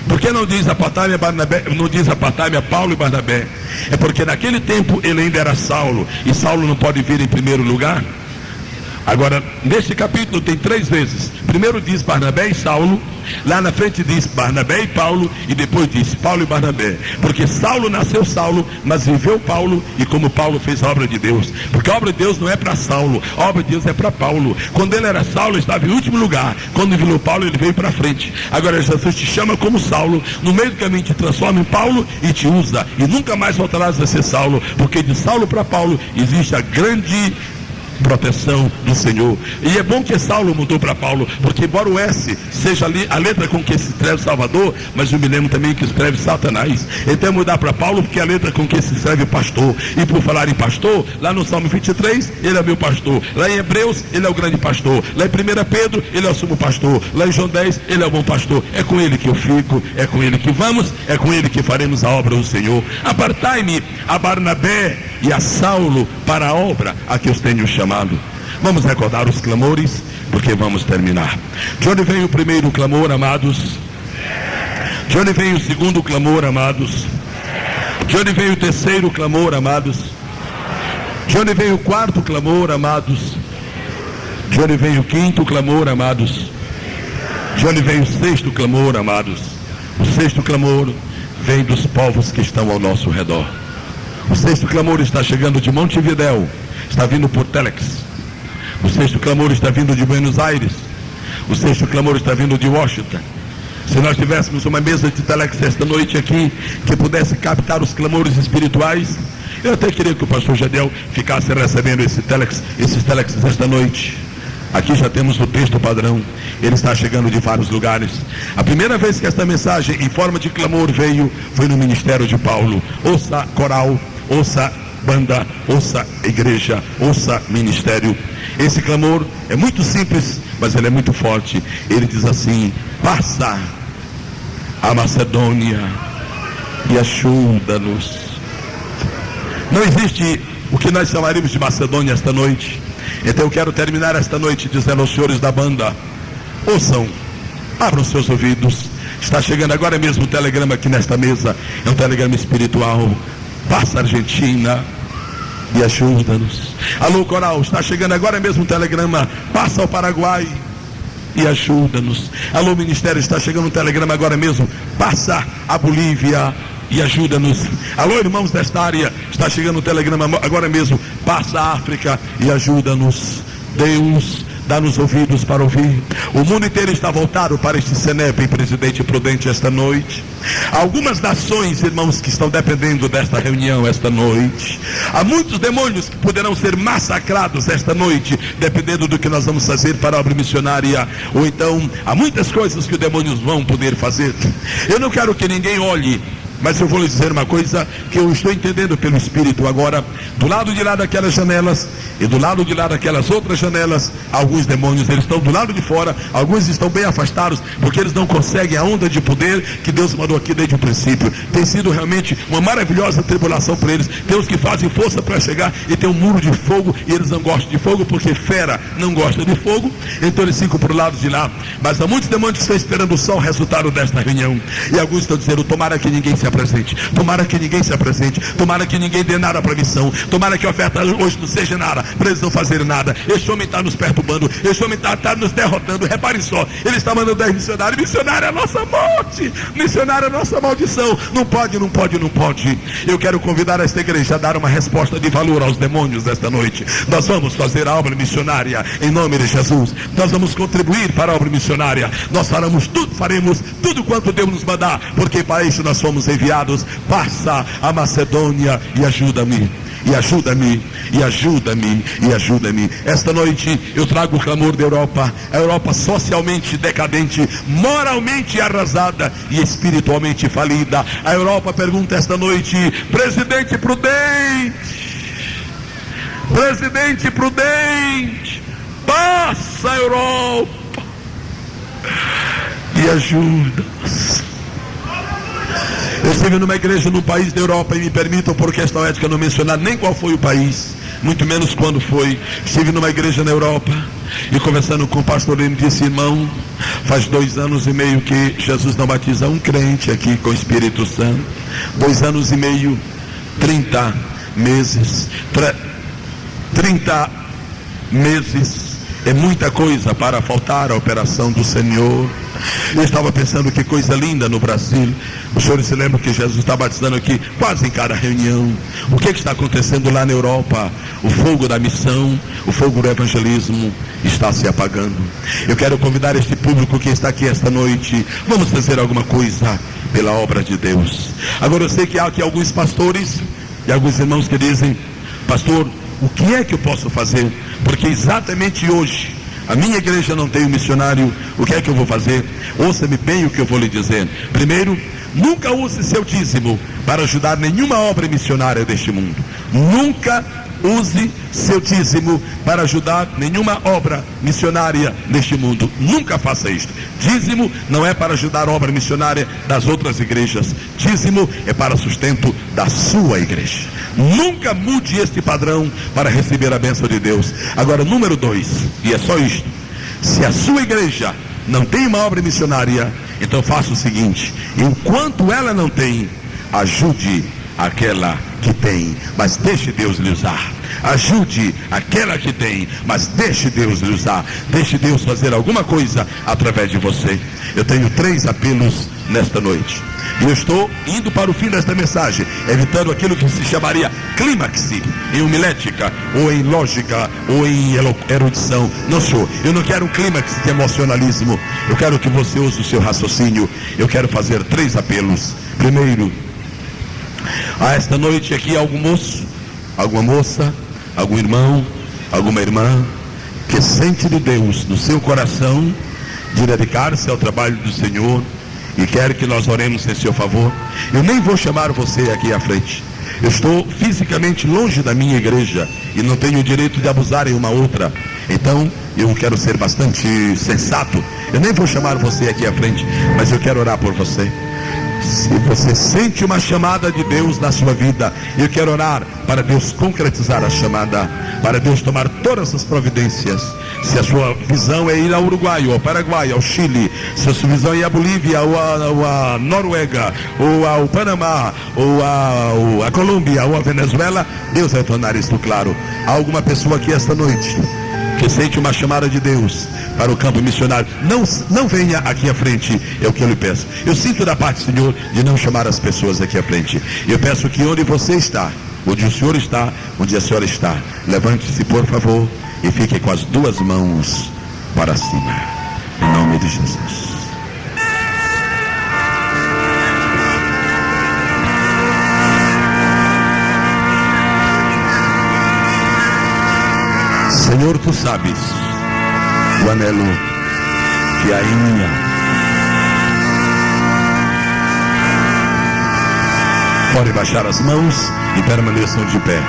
Por que não diz apartai-me a Barnabé, não diz apartai-me a Paulo e Barnabé? É porque naquele tempo ele ainda era Saulo, e Saulo não pode vir em primeiro lugar. Agora, neste capítulo tem 3 vezes. Primeiro diz Barnabé e Saulo, lá na frente diz Barnabé e Paulo, e depois diz Paulo e Barnabé. Porque Saulo nasceu Saulo, mas viveu Paulo, e como Paulo fez a obra de Deus. Porque a obra de Deus não é para Saulo, a obra de Deus é para Paulo. Quando ele era Saulo, ele estava em último lugar. Quando virou Paulo, ele veio para frente. Agora Jesus te chama como Saulo, no meio do caminho te transforma em Paulo e te usa. E nunca mais voltarás a ser Saulo, porque de Saulo para Paulo existe a grande proteção do Senhor. E é bom que Saulo mudou para Paulo, porque embora o S seja ali a letra com que se escreve Salvador, mas eu me lembro também que escreve Satanás. Então mudar para Paulo, porque é a letra com que se escreve pastor. E por falar em pastor, lá no Salmo 23 ele é meu pastor, lá em Hebreus ele é o grande pastor, lá em 1 Pedro ele é o sumo pastor, lá em João 10 ele é o bom pastor. É com ele que eu fico, é com ele que vamos, é com ele que faremos a obra do Senhor. Apartai-me a Barnabé e a Saulo para a obra a que os tenho chamado. Vamos recordar os clamores, porque vamos terminar. De onde vem o primeiro clamor, amados? De onde vem o segundo clamor, amados? De onde vem o terceiro clamor, amados? De onde vem o quarto clamor, amados? De onde vem o quinto clamor, amados? De onde vem o sexto clamor, amados? O sexto clamor vem dos povos que estão ao nosso redor. O sexto clamor está chegando de Montevidéu, está vindo por Telex. O sexto clamor está vindo de Buenos Aires. O sexto clamor está vindo de Washington. Se nós tivéssemos uma mesa de Telex esta noite aqui, que pudesse captar os clamores espirituais, eu até queria que o pastor Jadiel ficasse recebendo esses telex esta noite. Aqui já temos o texto padrão, ele está chegando de vários lugares. A primeira vez que esta mensagem em forma de clamor veio, foi no ministério de Paulo. Ouça coral, ouça banda, ouça igreja, ouça ministério. Esse clamor é muito simples, mas ele é muito forte. Ele diz assim: passa a Macedônia e ajuda-nos. Não existe o que nós chamaríamos de Macedônia esta noite. Então eu quero terminar esta noite dizendo aos senhores da banda: ouçam, abram seus ouvidos. Está chegando agora mesmo um telegrama aqui nesta mesa. É um telegrama espiritual. Passa a Argentina e ajuda-nos. Alô coral, está chegando agora mesmo um telegrama. Passa ao Paraguai e ajuda-nos. Alô ministério, está chegando um telegrama agora mesmo. Passa a Bolívia e ajuda-nos. Alô irmãos desta área, está chegando um telegrama agora mesmo. Passa a África e ajuda-nos. Deus, dá-nos ouvidos para ouvir. O mundo inteiro está voltado para este Senep, Presidente Prudente, esta noite. Algumas nações, irmãos, que estão dependendo desta reunião esta noite. Há muitos demônios que poderão ser massacrados esta noite, dependendo do que nós vamos fazer para a obra missionária. Ou então, há muitas coisas que os demônios vão poder fazer. Eu não quero que ninguém olhe, mas eu vou lhe dizer uma coisa que eu estou entendendo pelo Espírito agora. Do lado de lá daquelas janelas e do lado de lá daquelas outras janelas, alguns demônios, eles estão do lado de fora. Alguns estão bem afastados, porque eles não conseguem a onda de poder que Deus mandou aqui desde o princípio. Tem sido realmente uma maravilhosa tribulação para eles. Tem os que fazem força para chegar e tem um muro de fogo, e eles não gostam de fogo, porque fera não gosta de fogo. Então eles ficam pro lado de lá. Mas há muitos demônios que estão esperando só o resultado desta reunião. E alguns estão dizendo: tomara que ninguém se apresente, tomara que ninguém se apresente, tomara que ninguém dê nada para a missão, tomara que a oferta hoje não seja nada, para eles não fazerem nada. Esse homem está nos perturbando, esse homem está nos derrotando. Repare só, ele está mandando 10 missionários. Missionário é a nossa morte, missionário é a nossa maldição. Não pode, não pode, não pode. Eu quero convidar esta igreja a dar uma resposta de valor aos demônios esta noite. Nós vamos fazer a obra missionária em nome de Jesus. Nós vamos contribuir para a obra missionária. Nós faremos tudo, faremos tudo quanto Deus nos mandar, porque para isso nós somos enviados. Passa a Macedônia e ajuda-me, e ajuda-me, e ajuda-me, e ajuda-me. Esta noite eu trago o clamor da Europa. A Europa socialmente decadente, moralmente arrasada e espiritualmente falida. A Europa pergunta esta noite: Presidente Prudente, Presidente Prudente, passa a Europa e ajuda-nos. Eu estive numa igreja no país da Europa, e me permitam, por questão ética, não mencionar nem qual foi o país, muito menos quando foi. Estive numa igreja na Europa e conversando com o pastor, ele me disse: irmão, faz 2 anos e meio que Jesus não batiza um crente aqui com o Espírito Santo. 2 anos e meio, 30 meses. 30 meses é muita coisa para faltar a operação do Senhor. Eu estava pensando que coisa linda no Brasil. Os senhores se lembram que Jesus está batizando aqui quase em cada reunião. O que está acontecendo lá na Europa? O fogo da missão, o fogo do evangelismo está se apagando. Eu quero convidar este público que está aqui esta noite. Vamos fazer alguma coisa pela obra de Deus. Agora eu sei que há aqui alguns pastores e alguns irmãos que dizem: pastor, o que é que eu posso fazer? Porque exatamente hoje a minha igreja não tem um missionário. O que é que eu vou fazer? Ouça-me bem o que eu vou lhe dizer. Primeiro, nunca use seu dízimo para ajudar nenhuma obra missionária deste mundo. Nunca use seu dízimo para ajudar nenhuma obra missionária neste mundo. Nunca faça isto. Dízimo não é para ajudar a obra missionária das outras igrejas. Dízimo é para sustento da sua igreja. Nunca mude este padrão para receber a bênção de Deus. Agora, número 2, e é só isto: se a sua igreja não tem uma obra missionária, então faça o seguinte: enquanto ela não tem, ajude aquela que tem, mas deixe Deus lhe usar. Ajude aquela que tem, mas deixe Deus lhe usar. Deixe Deus fazer alguma coisa através de você. Eu tenho 3 apelos nesta noite. E eu estou indo para o fim desta mensagem, evitando aquilo que se chamaria clímax, em homilética, ou em lógica, ou em erudição. Não sou. Eu não quero um clímax de emocionalismo. Eu quero que você use o seu raciocínio. Eu quero fazer 3 apelos. Primeiro, a esta noite aqui, algum moço, alguma moça, algum irmão, alguma irmã que sente de Deus no seu coração de dedicar-se ao trabalho do Senhor e quer que nós oremos em seu favor. Eu nem vou chamar você aqui à frente. Eu estou fisicamente longe da minha igreja e não tenho o direito de abusar em uma outra. Então eu quero ser bastante sensato. Eu nem vou chamar você aqui à frente, mas eu quero orar por você. Se você sente uma chamada de Deus na sua vida, eu quero orar para Deus concretizar a chamada, para Deus tomar todas as providências. Se a sua visão é ir ao Uruguai, ou ao Paraguai, ao Chile, se a sua visão é ir à Bolívia, ou à Noruega, ou ao Panamá, ou à Colômbia, ou à Venezuela, Deus vai tornar isso claro. Há alguma pessoa aqui esta noite que sente uma chamada de Deus para o campo missionário? Não venha aqui à frente, é o que eu lhe peço. Eu sinto da parte do Senhor de não chamar as pessoas aqui à frente. Eu peço que onde você está, onde o Senhor está, onde a senhora está, levante-se por favor e fique com as 2 mãos para cima, em nome de Jesus. Senhor, tu sabes o anelo que há em mim. Pode baixar as mãos e permaneçam de pé.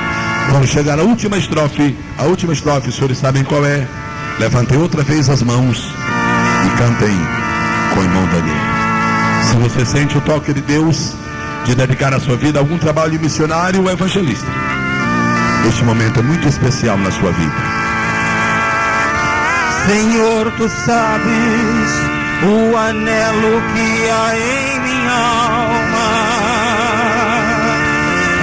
Quando chegar a última estrofe, os senhores sabem qual é. Levantem outra vez as mãos e cantem com o irmão Daniel. Se você sente o toque de Deus de dedicar a sua vida a algum trabalho missionário ou evangelista, este momento é muito especial na sua vida. Senhor, tu sabes o anelo que há em minha alma.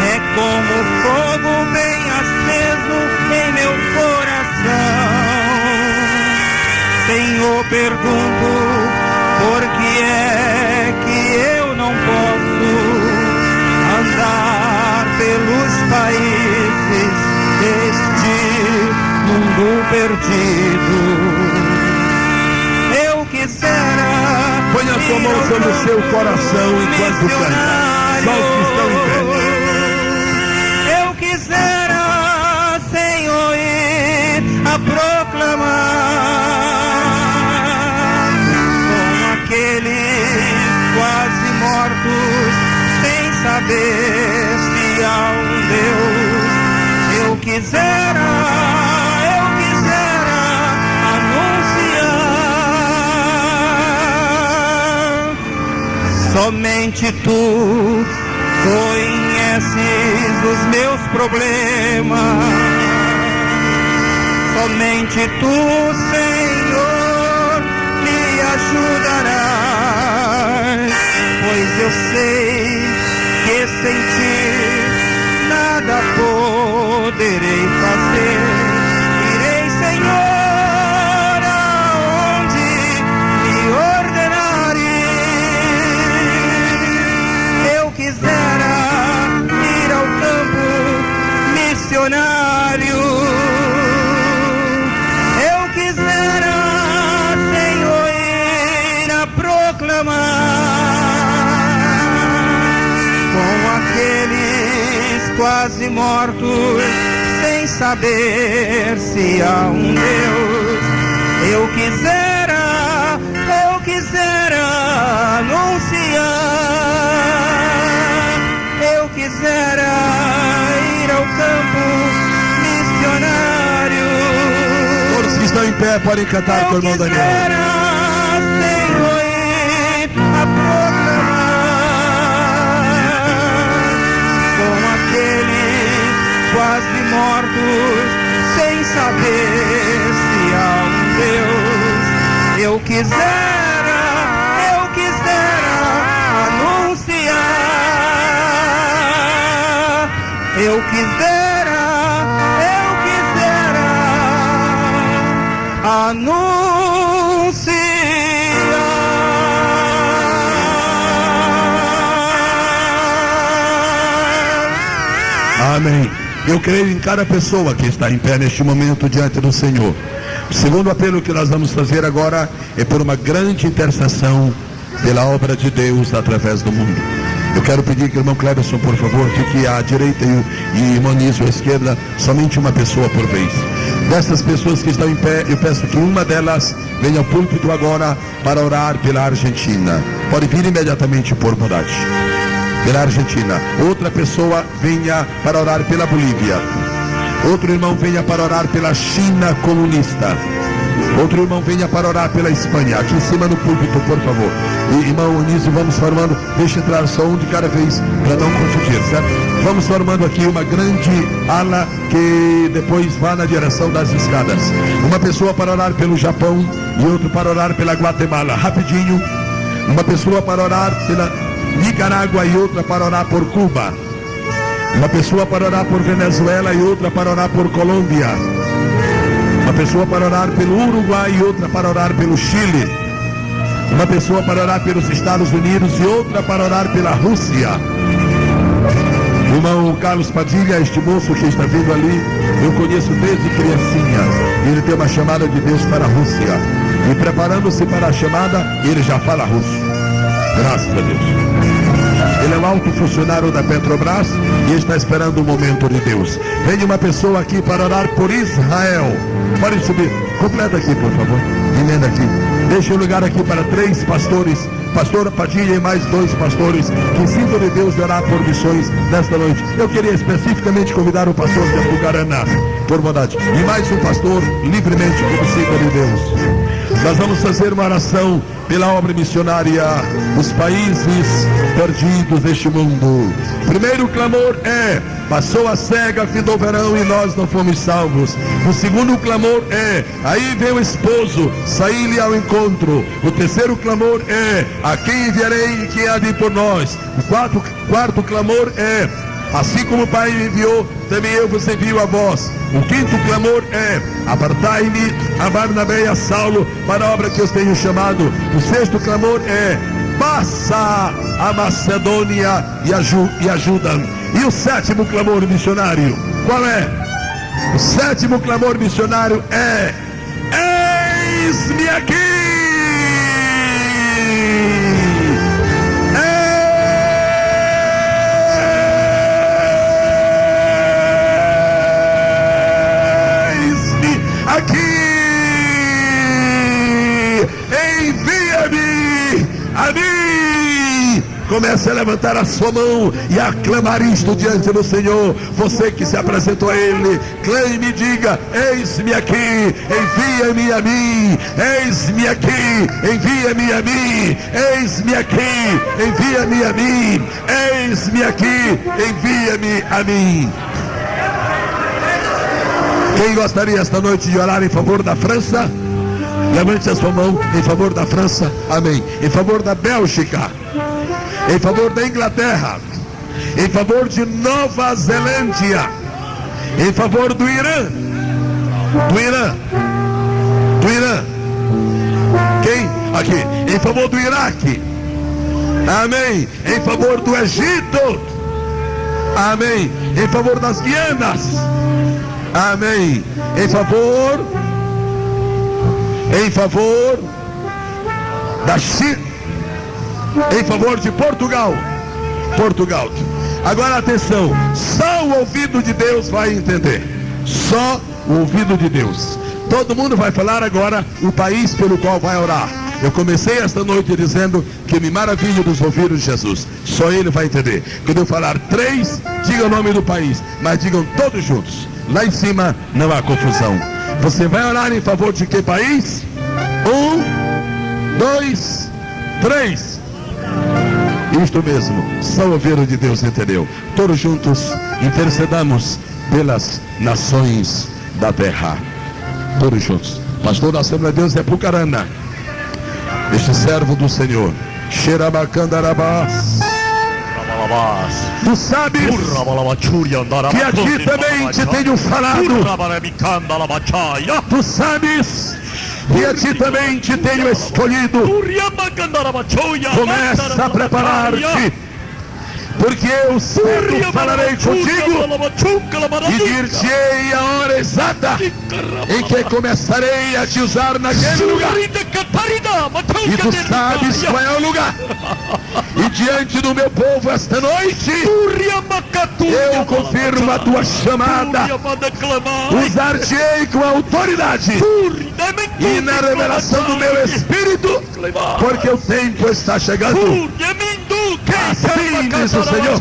É como fogo bem aceso em meu coração. Senhor, pergunto, por que é que eu não posso andar pelos países deste mundo perdido? Eu quisera. Põe a sua mão sobre o seu coração enquanto canta. Só os que estão em pé. Eu quisera, Senhor, ir a proclamar com aqueles quase mortos, sem saber se há um Deus. Eu quisera anunciar. Somente tu conheces os meus problemas. Somente tu, Senhor, me ajudarás. Pois eu sei que sem ti nada poderei fazer. Irei, Senhor, aonde me ordenares. Eu quisera ir ao campo missionário. Eu quisera, Senhor, ir a proclamar com aqueles quase mortos, sem saber se há um Deus. Eu quisera anunciar. Eu quisera ir ao campo missionário. Todos que estão em pé podem cantar com o irmão Daniel. Senhor, ir a proclamar com aqueles quase mortos, sem saber se há um Deus. Eu quisera anunciar. Eu quisera anunciar. Amém. Eu creio em cada pessoa que está em pé neste momento diante do Senhor. O segundo apelo que nós vamos fazer agora é por uma grande intercessão pela obra de Deus através do mundo. Eu quero pedir que o irmão Cleberson, por favor, fique à direita e irmão Nísio à esquerda, somente uma pessoa por vez. Dessas pessoas que estão em pé, eu peço que uma delas venha ao púlpito agora para orar pela Argentina. Pode vir imediatamente, por bondade. Pela Argentina. Outra pessoa venha para orar pela Bolívia. Outro irmão venha para orar pela China comunista. Outro irmão venha para orar pela Espanha. Aqui em cima no púlpito, por favor. E, irmão Onísio, vamos formando. Deixa entrar só um de cada vez para não confundir, certo? Vamos formando aqui uma grande ala que depois vá na direção das escadas. Uma pessoa para orar pelo Japão e outro para orar pela Guatemala. Rapidinho. Uma pessoa para orar pela Nicarágua e outra para orar por Cuba. Uma pessoa para orar por Venezuela e outra para orar por Colômbia. Uma pessoa para orar pelo Uruguai e outra para orar pelo Chile. Uma pessoa para orar pelos Estados Unidos e outra para orar pela Rússia. O irmão Carlos Padilha, este moço que está vindo ali, eu conheço desde criancinha. Ele tem uma chamada de Deus para a Rússia. E preparando-se para a chamada, ele já fala russo. Graças a Deus. Ele é um alto funcionário da Petrobras e está esperando o momento de Deus. Vem uma pessoa aqui para orar por Israel. Pode subir. Completa aqui, por favor. Emenda aqui. Deixa o lugar aqui para 3 pastores. Pastor Padilha e mais 2 pastores que sintam de Deus de orar por missões nesta noite. Eu queria especificamente convidar o pastor de Apucarana, por bondade. E mais um pastor, livremente, como sinta de Deus. Nós vamos fazer uma oração pela obra missionária, os países perdidos deste mundo. O primeiro clamor é: passou a cega, findou o verão e nós não fomos salvos. O segundo clamor é: aí vem o esposo, saí-lhe ao encontro. O terceiro clamor é: a quem enviarei e quem há de ir por nós. O quarto clamor é: assim como o Pai me enviou, também eu vos envio a vós. O quinto clamor é: apartai-me a Barnabé e a Saulo para a obra que eu tenho chamado. O sexto clamor é: passa a Macedônia e ajuda. E o sétimo clamor missionário, qual é? O sétimo clamor missionário é: eis-me aqui! Comece a levantar a sua mão e a clamar isto diante do Senhor. Você que se apresentou a Ele, clame e diga: eis-me aqui, envia-me a mim. Eis-me aqui, envia-me a mim. Eis-me aqui, envia-me a mim. Eis-me aqui, envia-me a mim. Quem gostaria esta noite de orar em favor da França? Levante a sua mão em favor da França. Amém. Em favor da Bélgica, em favor da Inglaterra, em favor de Nova Zelândia, em favor do Irã, quem? Aqui, em favor do Iraque, amém, em favor do Egito, amém, em favor das Guianas, amém, em favor da China, em favor de Portugal. Agora atenção, só o ouvido de Deus vai entender. Só o ouvido de Deus. Todo mundo vai falar agora o país pelo qual vai orar. Eu comecei esta noite dizendo que me maravilho dos ouvidos de Jesus. Só Ele vai entender. Quando eu falar 3, diga o nome do país, mas digam todos juntos. Lá em cima não há confusão. Você vai orar em favor de que país? 1, 2, 3. Isto mesmo, só o ouvido de Deus entendeu. Todos juntos intercedamos pelas nações da terra. Todos juntos. Pastor da Assembleia de Deus é Apucarana, este servo do Senhor. Xerabacandarabás. Tu sabes que a ti também te tenho falado. Tu sabes que a ti também te tenho escolhido. Começa a preparar-te, porque eu cedo falarei contigo e dir-te-ei a hora exata em que começarei a te usar naquele lugar. E tu sabes qual é o lugar. E diante do meu povo esta noite, eu confirmo a tua chamada. Usar-te-ei com autoridade e na revelação do meu Espírito, porque o tempo está chegando. Assim diz o Senhor.